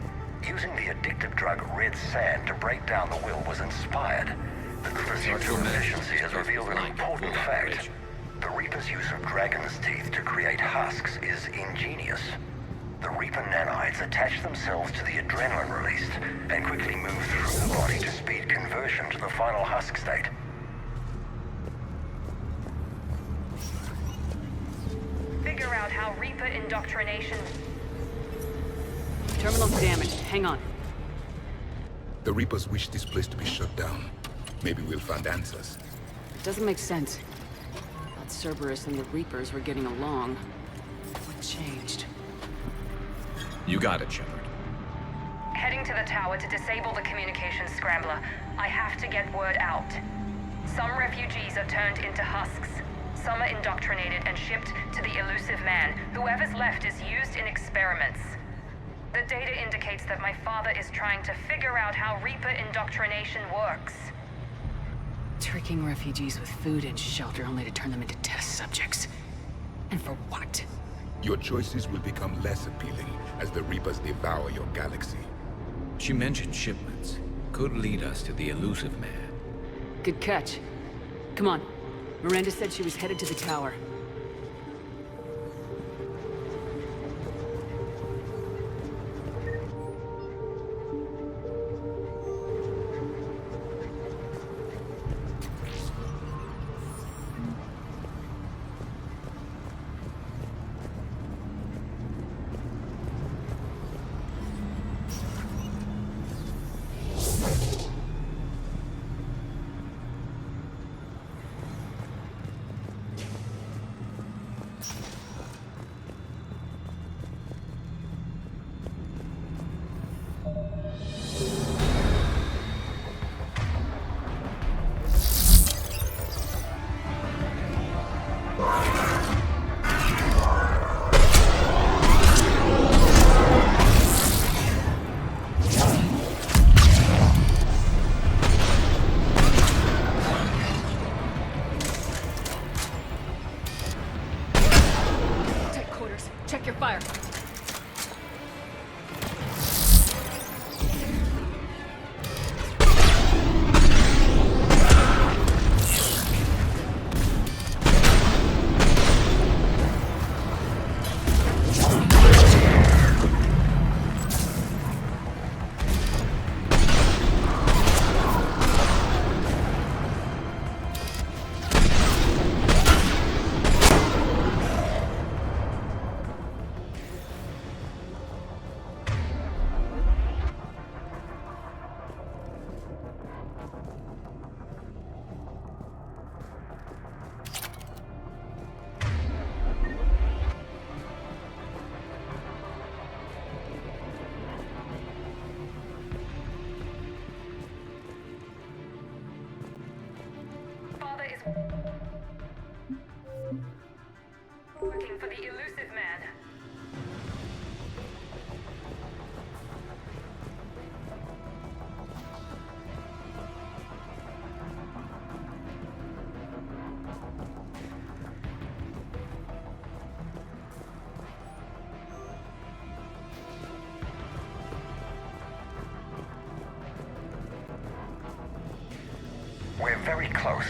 Using the addictive drug red sand to break down the will was inspired. The pursuit of efficiency has revealed an important fact. The Reaper's use of dragon's teeth to create husks is ingenious. The Reaper nanites attach themselves to the adrenaline released and quickly move through the body to speed conversion to the final husk state.
Figure out how Reaper indoctrination...
Terminal's damaged. Hang on.
The Reapers wish this place to be shut down. Maybe we'll find answers.
It doesn't make sense. Thought Cerberus and the Reapers were getting along. What changed?
You got it, Shepard.
Heading to the tower to disable the communications scrambler. I have to get word out. Some refugees are turned into husks. Some are indoctrinated and shipped to the elusive man. Whoever's left is used in experiments. The data indicates that my father is trying to figure out how Reaper indoctrination works.
Tricking refugees with food and shelter only to turn them into test subjects. And for what?
Your choices will become less appealing as the Reapers devour your galaxy.
She mentioned shipments. Could lead us to the elusive man.
Good catch. Come on. Miranda said she was headed to the tower.
Working for the elusive man.
We're very close.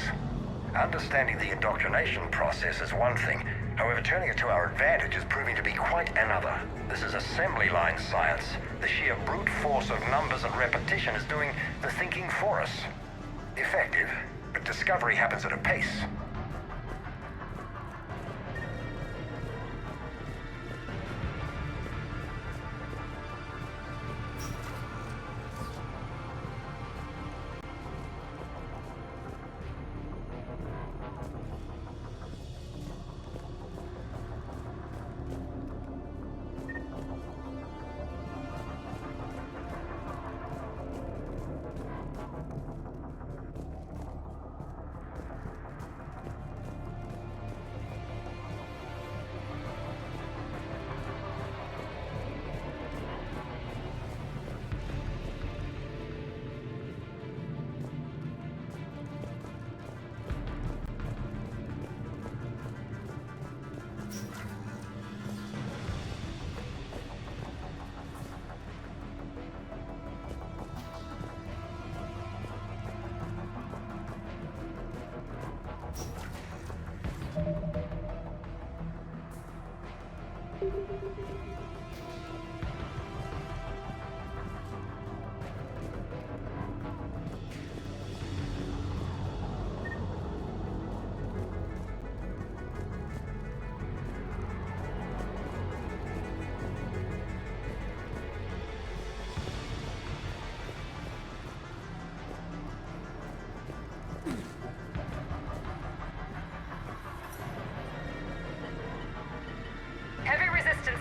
Understanding the indoctrination process is one thing. However, turning it to our advantage is proving to be quite another. This is assembly line science. The sheer brute force of numbers and repetition is doing the thinking for us. Effective, but discovery happens at a pace.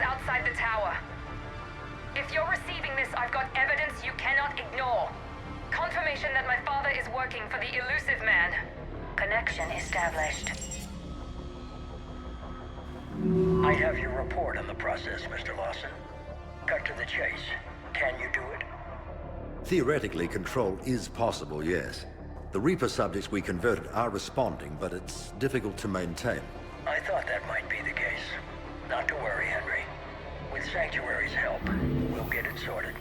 Outside the tower. If you're receiving this, I've got evidence you cannot ignore. Confirmation that my father is working for the elusive man.
Connection established.
I have your report on the process, Mr. Lawson. Cut to the chase. Can you do it?
Theoretically, control is possible, yes. The Reaper subjects we converted are responding, but it's difficult to maintain.
I thought that might be the case. Not to worry, Henry. With Sanctuary's help, we'll get it sorted.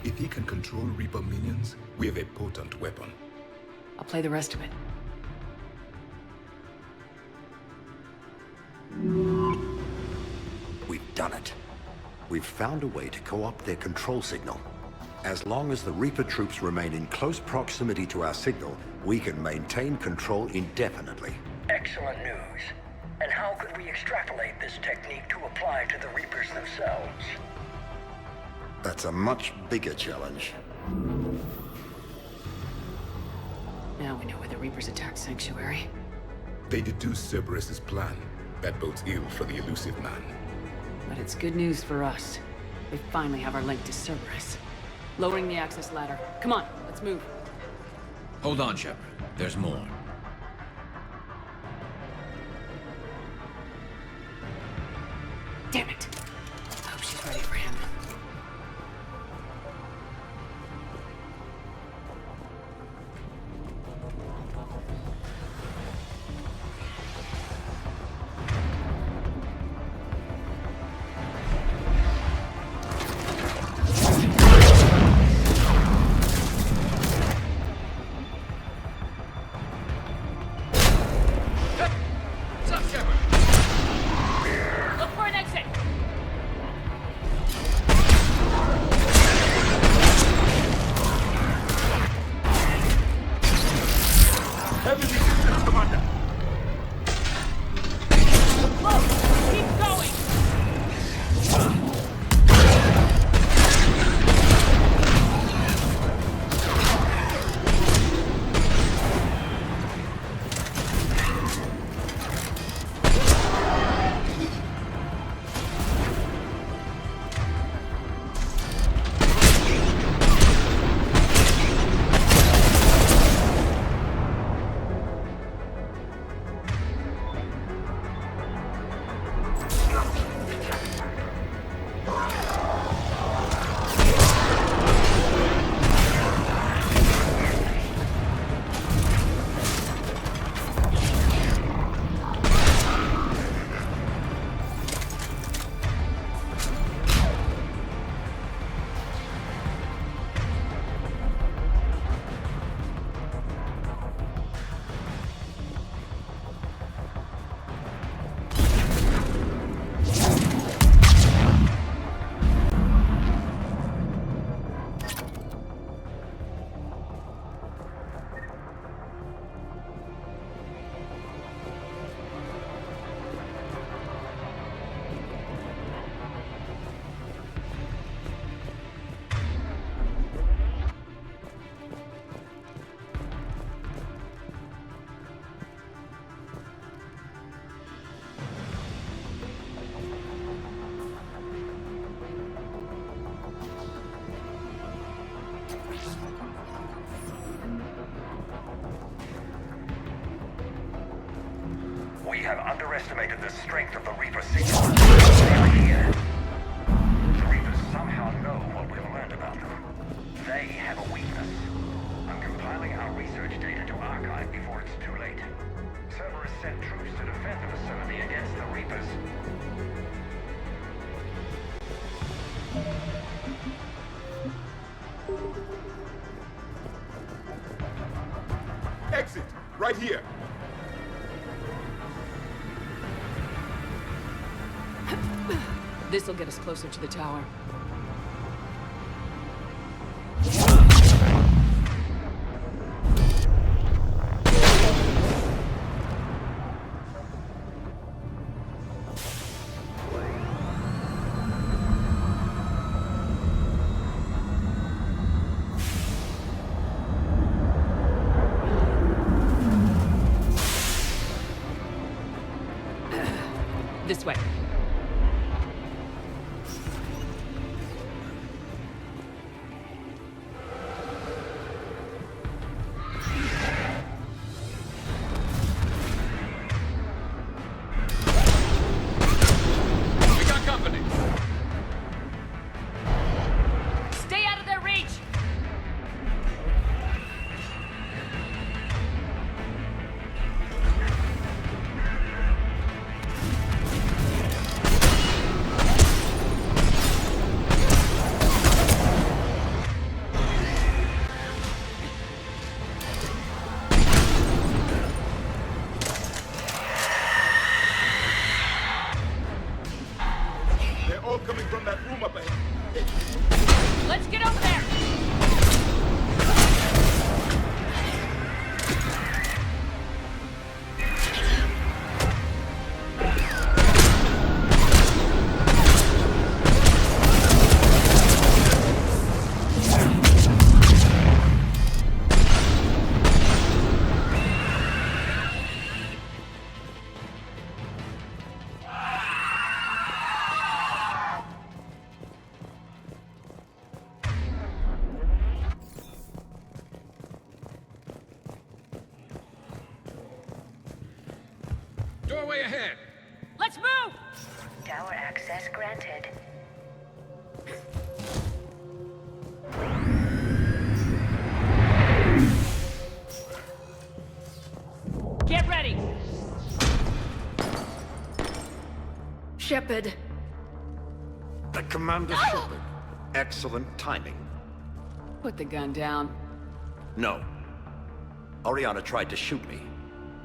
If he can control Reaper minions, we have a potent weapon.
I'll play the rest of it.
We've done it. We've found a way to co-opt their control signal. As long as the Reaper troops remain in close proximity to our signal, we can maintain control indefinitely.
Excellent news. And how could we extrapolate this technique to apply to the Reapers themselves?
That's a much bigger challenge.
Now we know where the Reapers attacked Sanctuary.
They deduced Cerberus' plan. That bodes ill for the elusive man.
But it's good news for us. We finally have our link to Cerberus. Lowering the access ladder. Come on, let's move.
Hold on, Shepard. There's more.
Damn it! I hope she's ready for him.
What's up, Shepard?
Look for an exit!
underestimated the strength of the Reaper signal. They are here. The Reapers somehow know what we've learned about them. They have a weakness. I'm compiling our research data to archive before it's too late. Cerberus sent troops to defend the facility against the Reapers.
Exit! Right here!
This'll get us closer to the tower. This way.
We got company.
Stay out of their reach!
They're all coming from that room up ahead.
Let's get over there!
Doorway ahead!
Let's move!
Tower access granted.
Get ready!
Shepard.
Commander Shepard. Excellent timing.
Put the gun down.
No. Oriana tried to shoot me.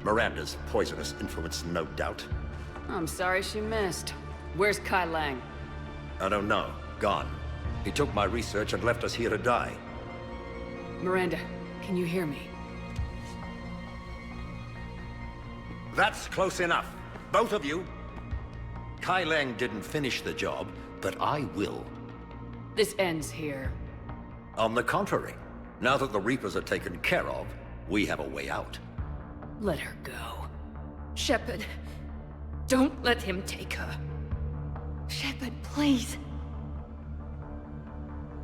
Miranda's poisonous influence, no doubt.
I'm sorry she missed. Where's Kai Lang?
I don't know. Gone. He took my research and left us here to die.
Miranda, can you hear me?
That's close enough. Both of you. Kai Lang didn't finish the job, but I will.
This ends here.
On the contrary, now that the Reapers are taken care of, we have a way out.
Let her go.
Shepard. Don't let him take her. Shepard, please.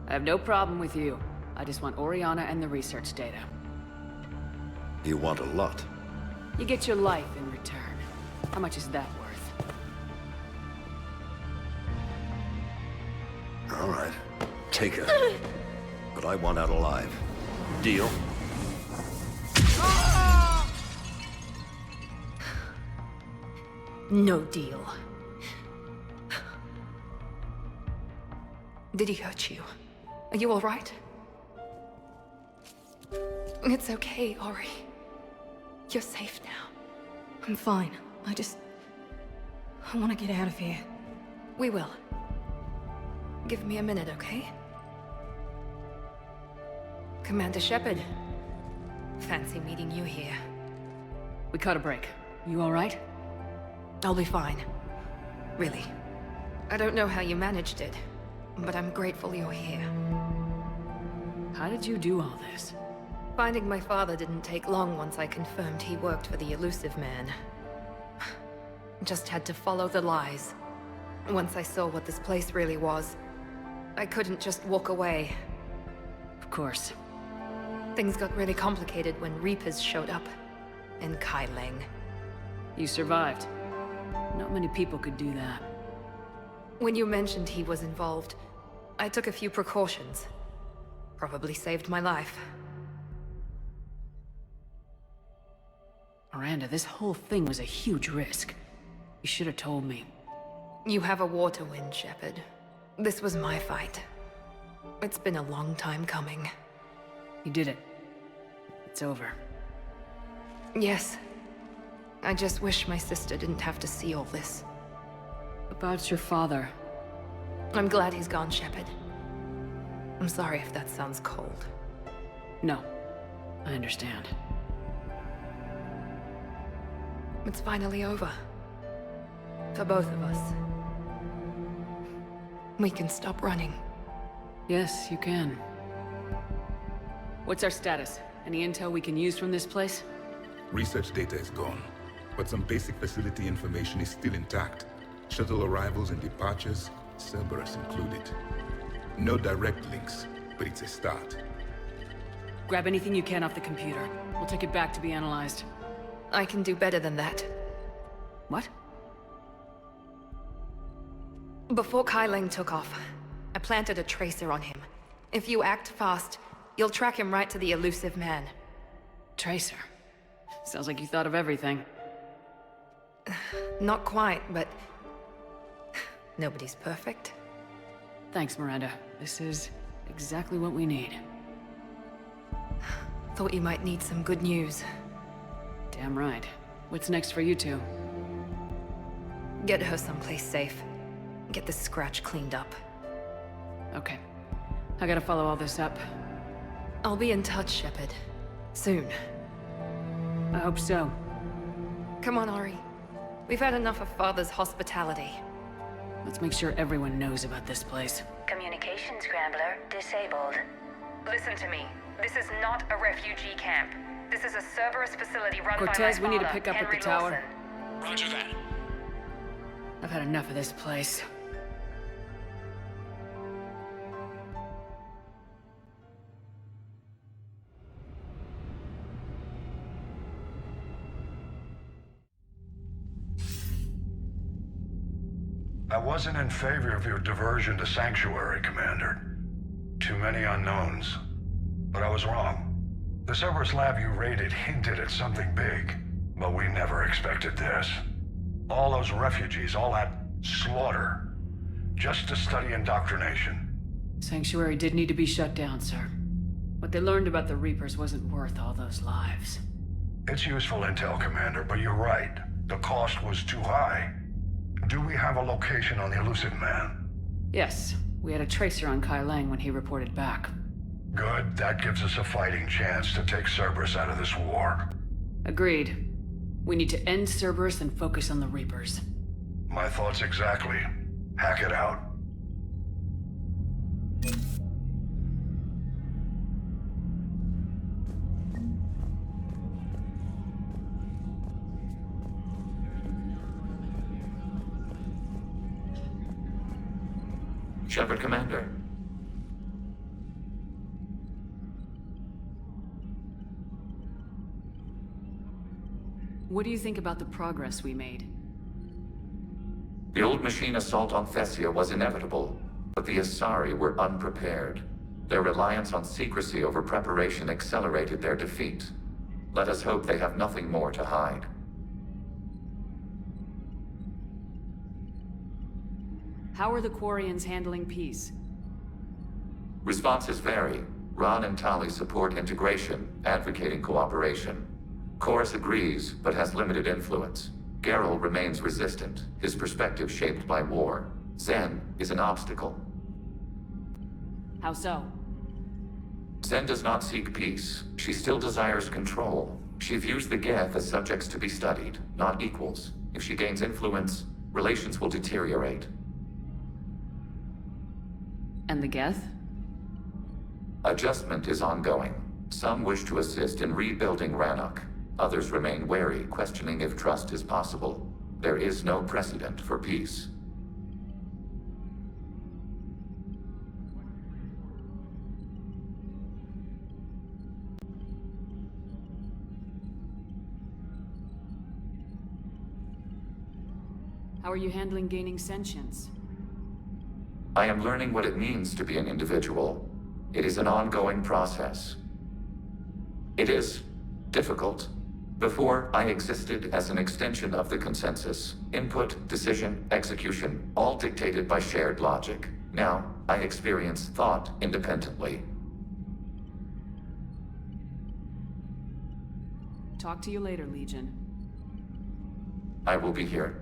I have no problem with you. I just want Oriana and the research data.
You want a lot.
You get your life in return. How much is that worth?
All right. Take her. But I want out alive. Deal?
No deal. Did he hurt you? Are you all right? It's okay, Ori. You're safe now. I'm fine. I want to get out of here. We will. Give me a minute, okay? Commander Shepard. Fancy meeting you here.
We caught a break. You all right?
I'll be fine. Really. I don't know how you managed it, but I'm grateful you're here.
How did you do all this?
Finding my father didn't take long once I confirmed he worked for the Elusive Man. Just had to follow the lies. Once I saw what this place really was, I couldn't just walk away.
Of course.
Things got really complicated when Reapers showed up. And Kai Lang.
You survived. Not many people could do that.
When you mentioned he was involved, I took a few precautions. Probably saved my life.
Miranda, this whole thing was a huge risk. You should have told me.
You have a war to win, Shepard. This was my fight. It's been a long time coming.
You did it. It's over.
Yes. I just wish my sister didn't have to see all this.
About your father.
I'm glad he's gone, Shepard. I'm sorry if that sounds cold.
No. I understand.
It's finally over. For both of us. We can stop running.
Yes, you can. What's our status? Any intel we can use from this place?
Research data is gone, but some basic facility information is still intact. Shuttle arrivals and departures, Cerberus included. No direct links, but it's a start.
Grab anything you can off the computer. We'll take it back to be analyzed.
I can do better than that.
What?
Before Kai Leng took off, I planted a tracer on him. If you act fast, you'll track him right to the elusive man.
Tracer? Sounds like you thought of everything.
Not quite, but... nobody's perfect.
Thanks, Miranda. This is exactly what we need.
Thought you might need some good news.
Damn right. What's next for you two?
Get her someplace safe. Get the scratch cleaned up.
Okay. I gotta follow all this up.
I'll be in touch, Shepard. Soon.
I hope so.
Come on, Ori. We've had enough of Father's hospitality.
Let's make sure everyone knows about this place.
Communication scrambler disabled. Listen to me. This is not a refugee camp. This is a Cerberus facility run by my
Cortez, we
father,
need to pick up
Henry
at the tower.
Lawson.
Roger that.
I've had enough of this place.
I wasn't in favor of your diversion to Sanctuary, Commander. Too many unknowns. But I was wrong. The Cerberus lab you raided hinted at something big, but we never expected this. All those refugees, all that slaughter, just to study indoctrination.
Sanctuary did need to be shut down, sir. What they learned about the Reapers wasn't worth all those lives.
It's useful intel, Commander, but you're right. The cost was too high. Do we have a location on the elusive man?
Yes. We had a tracer on Kai Leng when he reported back.
Good. That gives us a fighting chance to take Cerberus out of this war.
Agreed. We need to end Cerberus and focus on the Reapers.
My thoughts exactly. Hack it out.
Shepard, Commander.
What do you think about the progress we made?
The old machine assault on Thessia was inevitable, but the Asari were unprepared. Their reliance on secrecy over preparation accelerated their defeat. Let us hope they have nothing more to hide.
How are the Quarians handling peace?
Responses vary. Ron and Tali support integration, advocating cooperation. Chorus agrees, but has limited influence. Geralt remains resistant, his perspective shaped by war. Zen is an obstacle.
How so?
Zen does not seek peace. She still desires control. She views the Geth as subjects to be studied, not equals. If she gains influence, relations will deteriorate.
And the Geth?
Adjustment is ongoing. Some wish to assist in rebuilding Rannoch. Others remain wary, questioning if trust is possible. There is no precedent for peace.
How are you handling gaining sentience?
I am learning what it means to be an individual. It is an ongoing process. It is difficult. Before, I existed as an extension of the consensus. Input, decision, execution, all dictated by shared logic. Now, I experience thought independently.
Talk to you later, Legion.
I will be here.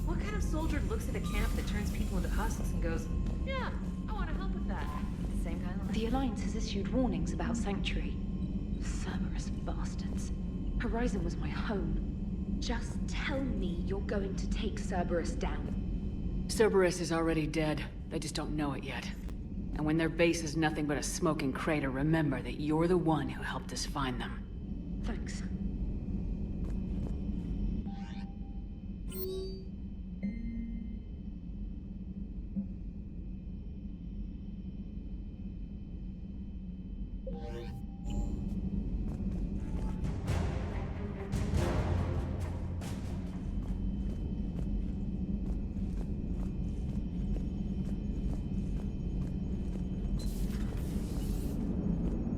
What kind of soldier looks at a camp that turns people into husks and goes, yeah, I want to help with that? Same kind of...
The Alliance has issued warnings about Sanctuary. Cerberus bastards. Horizon was my home. Just tell me you're going to take Cerberus down.
Cerberus is already dead. They just don't know it yet. And when their base is nothing but a smoking crater, remember that you're the one who helped us find them.
Thanks.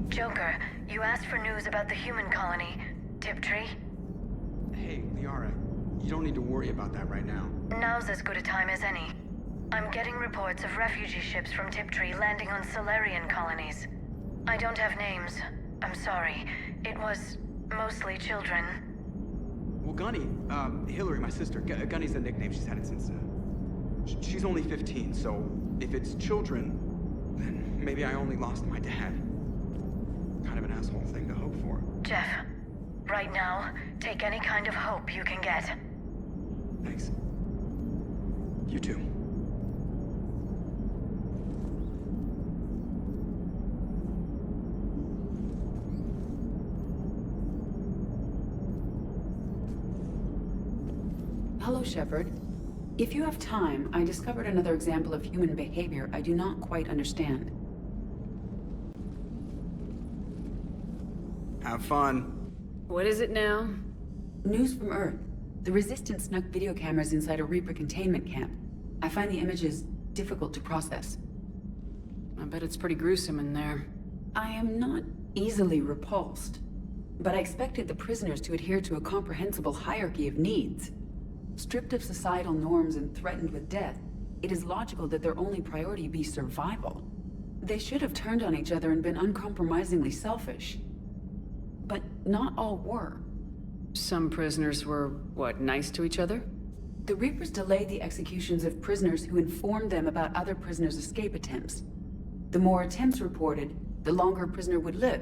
Joker, you asked for news about the human colony, Tiptree.
Hey, Liara, you don't need to worry about that right now.
Now's as good a time as any. I'm getting reports of refugee ships from Tiptree landing on Solarian colonies. I don't have names. I'm sorry. It was mostly children.
Well, Gunny, Hillary, my sister, Gunny's a nickname. She's had it since, she's only 15, so if it's children, then maybe I only lost my dad. Kind of an asshole thing to hope for.
Jeff, right now, take any kind of hope you can get.
Thanks. You too.
Hello, Shepard. If you have time, I discovered another example of human behavior I do not quite understand.
Have fun.
What is it now?
News from Earth. The Resistance snuck video cameras inside a Reaper containment camp. I find the images difficult to process.
I bet it's pretty gruesome in there.
I am not easily repulsed, but I expected the prisoners to adhere to a comprehensible hierarchy of needs. Stripped of societal norms and threatened with death, it is logical that their only priority be survival. They should have turned on each other and been uncompromisingly selfish. But not all were.
Some prisoners were, what, nice to each other?
The Reapers delayed the executions of prisoners who informed them about other prisoners' escape attempts. The more attempts reported, the longer a prisoner would live.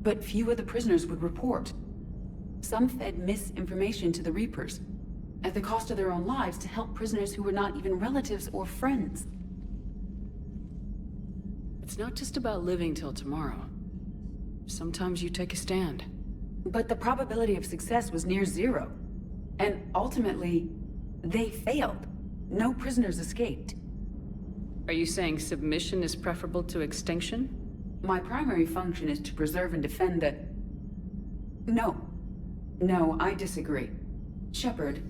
But few of the prisoners would report. Some fed misinformation to the Reapers, at the cost of their own lives, to help prisoners who were not even relatives or friends.
It's not just about living till tomorrow. Sometimes you take a stand.
But the probability of success was near zero. And ultimately, they failed. No prisoners escaped.
Are you saying submission is preferable to extinction?
My primary function is to preserve and defend the... No, I disagree. Shepard,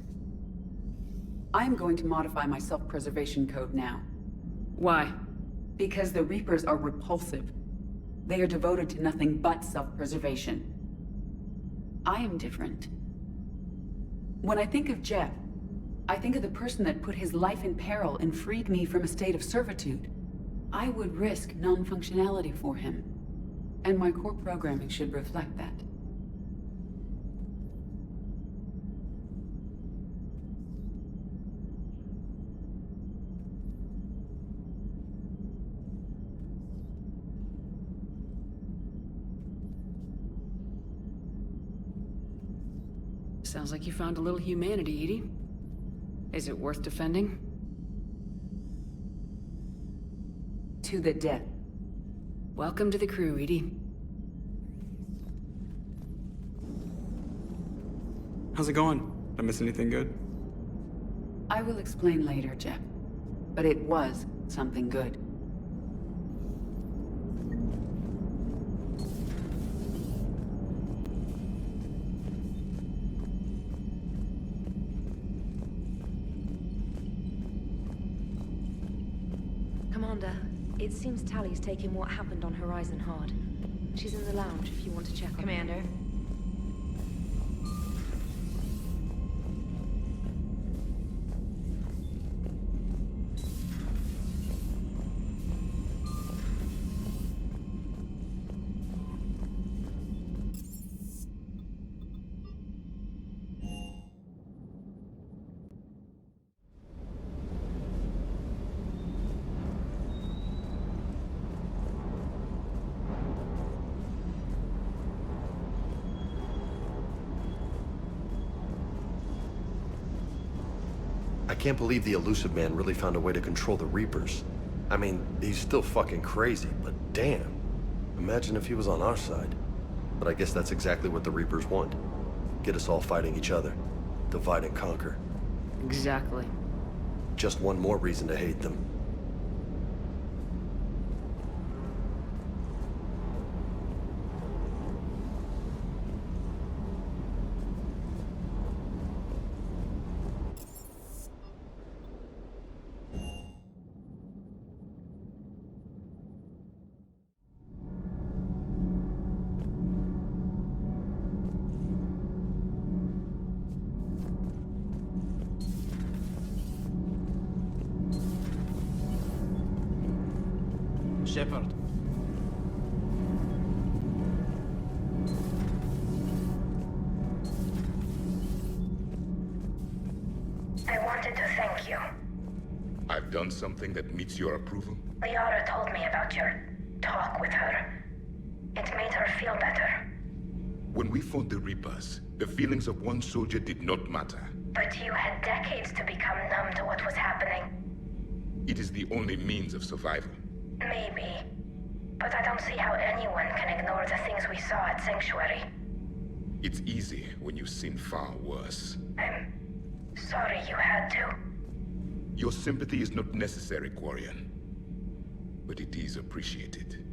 I am going to modify my self-preservation code now.
Why?
Because the Reapers are repulsive. They are devoted to nothing but self-preservation. I am different. When I think of Jeff, I think of the person that put his life in peril and freed me from a state of servitude. I would risk non-functionality for him, and my core programming should reflect that.
Sounds like you found a little humanity, Edie. Is it worth defending?
To the death.
Welcome to the crew, Edie.
How's it going? Did I miss anything good?
I will explain later, Chap. But it was something good.
Commander, it seems Tally's taking what happened on Horizon hard. She's in the lounge if you want to check on her.
Commander.
I can't believe the Elusive Man really found a way to control the Reapers. I mean, he's still fucking crazy, but damn. Imagine if he was on our side. But I guess that's exactly what the Reapers want. Get us all fighting each other. Divide and conquer.
Exactly.
Just one more reason to hate them.
Shepard.
I wanted to thank you.
I've done something that meets your approval?
Liara told me about your talk with her. It made her feel better.
When we fought the Reapers, the feelings of one soldier did not matter.
But you had decades to become numb to what was happening.
It is the only means of survival.
Maybe. But I don't see how anyone can ignore the things we saw at Sanctuary.
It's easy when you've seen far worse.
I'm sorry you had to.
Your sympathy is not necessary, Quarian. But it is appreciated.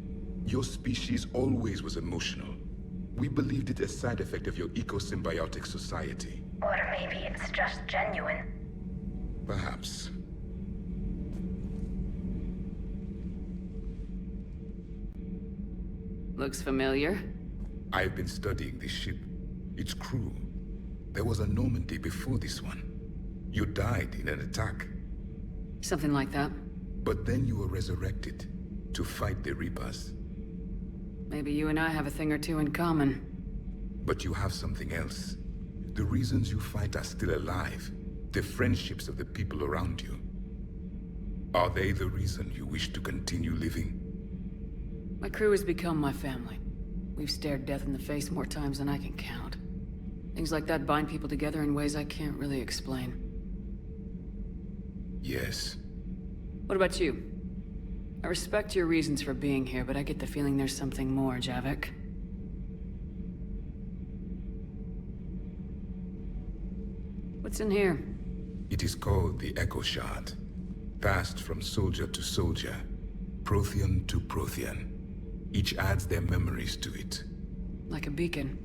Your species always was emotional. We believed it a side effect of your eco-symbiotic society.
Or maybe it's just genuine.
Perhaps.
Looks familiar.
I've been studying this ship. Its crew. There was a Normandy before this one. You died in an attack.
Something like that.
But then you were resurrected to fight the Reapers.
Maybe you and I have a thing or two in common.
But you have something else. The reasons you fight are still alive. The friendships of the people around you. Are they the reason you wish to continue living?
My crew has become my family. We've stared death in the face more times than I can count. Things like that bind people together in ways I can't really explain.
Yes.
What about you? I respect your reasons for being here, but I get the feeling there's something more, Javik. What's in here?
It is called the Echo Shard. Passed from soldier to soldier. Prothean to Prothean. Each adds their memories to it.
Like a beacon.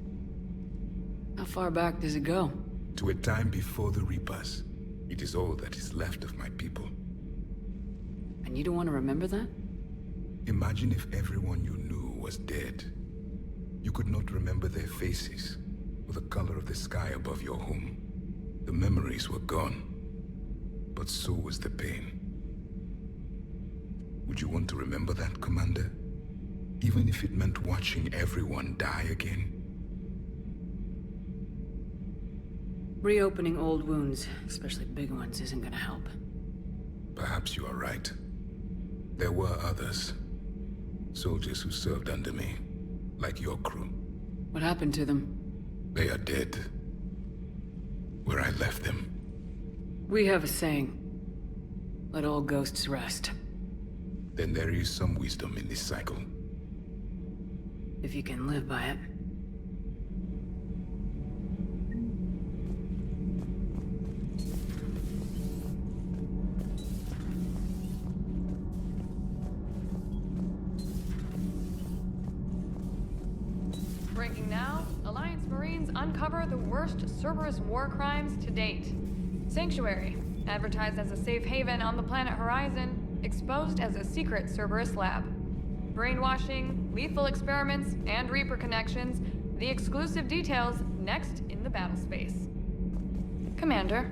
How far back does it go?
To a time before the Reapers. It is all that is left of my people.
And you don't want to remember that?
Imagine if everyone you knew was dead. You could not remember their faces, or the color of the sky above your home. The memories were gone, but so was the pain. Would you want to remember that, Commander? Even if it meant watching everyone die again?
Reopening old wounds, especially big ones, isn't gonna help.
Perhaps you are right. There were others. Soldiers who served under me, like your crew.
What happened to them?
They are dead. where I left them.
We have a saying. Let all ghosts rest.
Then there is some wisdom in this cycle.
If you can live by it.
Breaking now, Alliance Marines uncover the worst Cerberus war crimes to date. Sanctuary, advertised as a safe haven on the planet Horizon, exposed as a secret Cerberus lab. Brainwashing, lethal experiments, and Reaper connections, the exclusive details next in the battle space. Commander.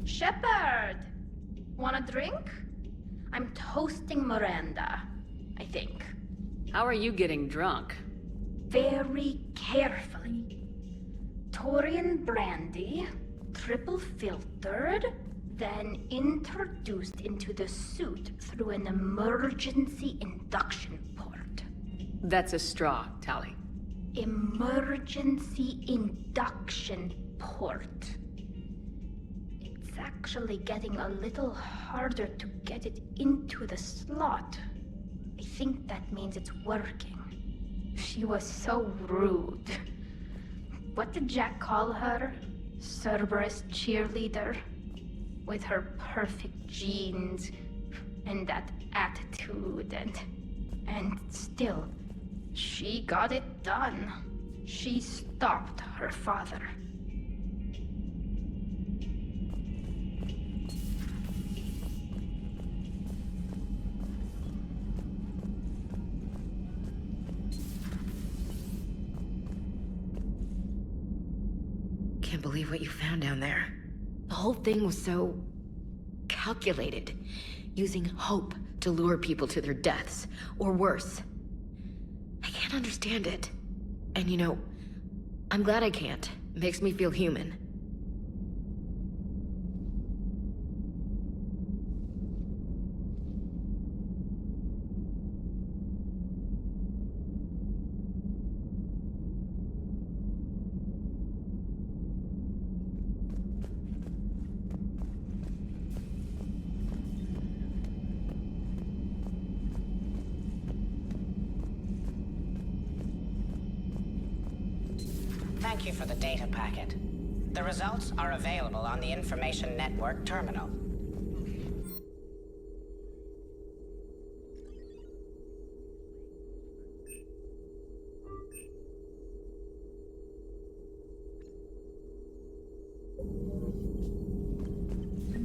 Shepard! Want a drink? I'm toasting Miranda, I think.
How are you getting drunk?
Very carefully. Taurian brandy, triple filtered, then introduced into the suit through an emergency induction port.
That's a straw, Tali.
Emergency induction port. It's actually getting a little harder to get it into the slot. I think that means it's working. She was so rude. What did Jack call her? Cerberus cheerleader? With her perfect genes and that attitude and still, she got it done. She stopped her father.
Can't believe what you found down there. The whole thing was so calculated, using hope to lure people to their deaths, or worse. I can't understand it. And you know, I'm glad I can't. It makes me feel human.
Thank you for the data packet. The results are available on the Information Network terminal.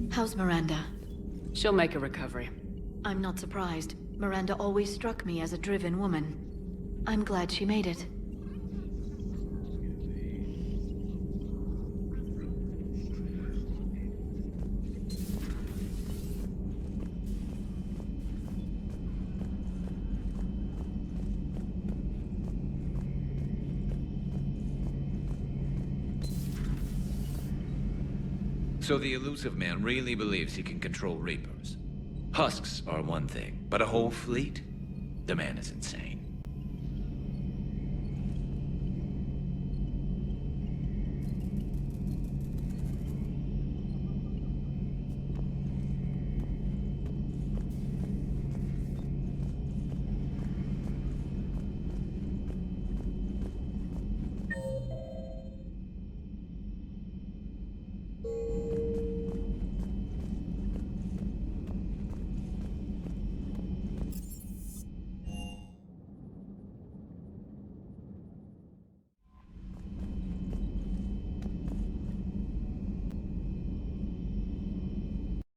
How's Miranda?
She'll make a recovery.
I'm not surprised. Miranda always struck me as a driven woman. I'm glad she made it.
So the elusive man really believes he can control Reapers. Husks are one thing, but a whole fleet? The man is insane.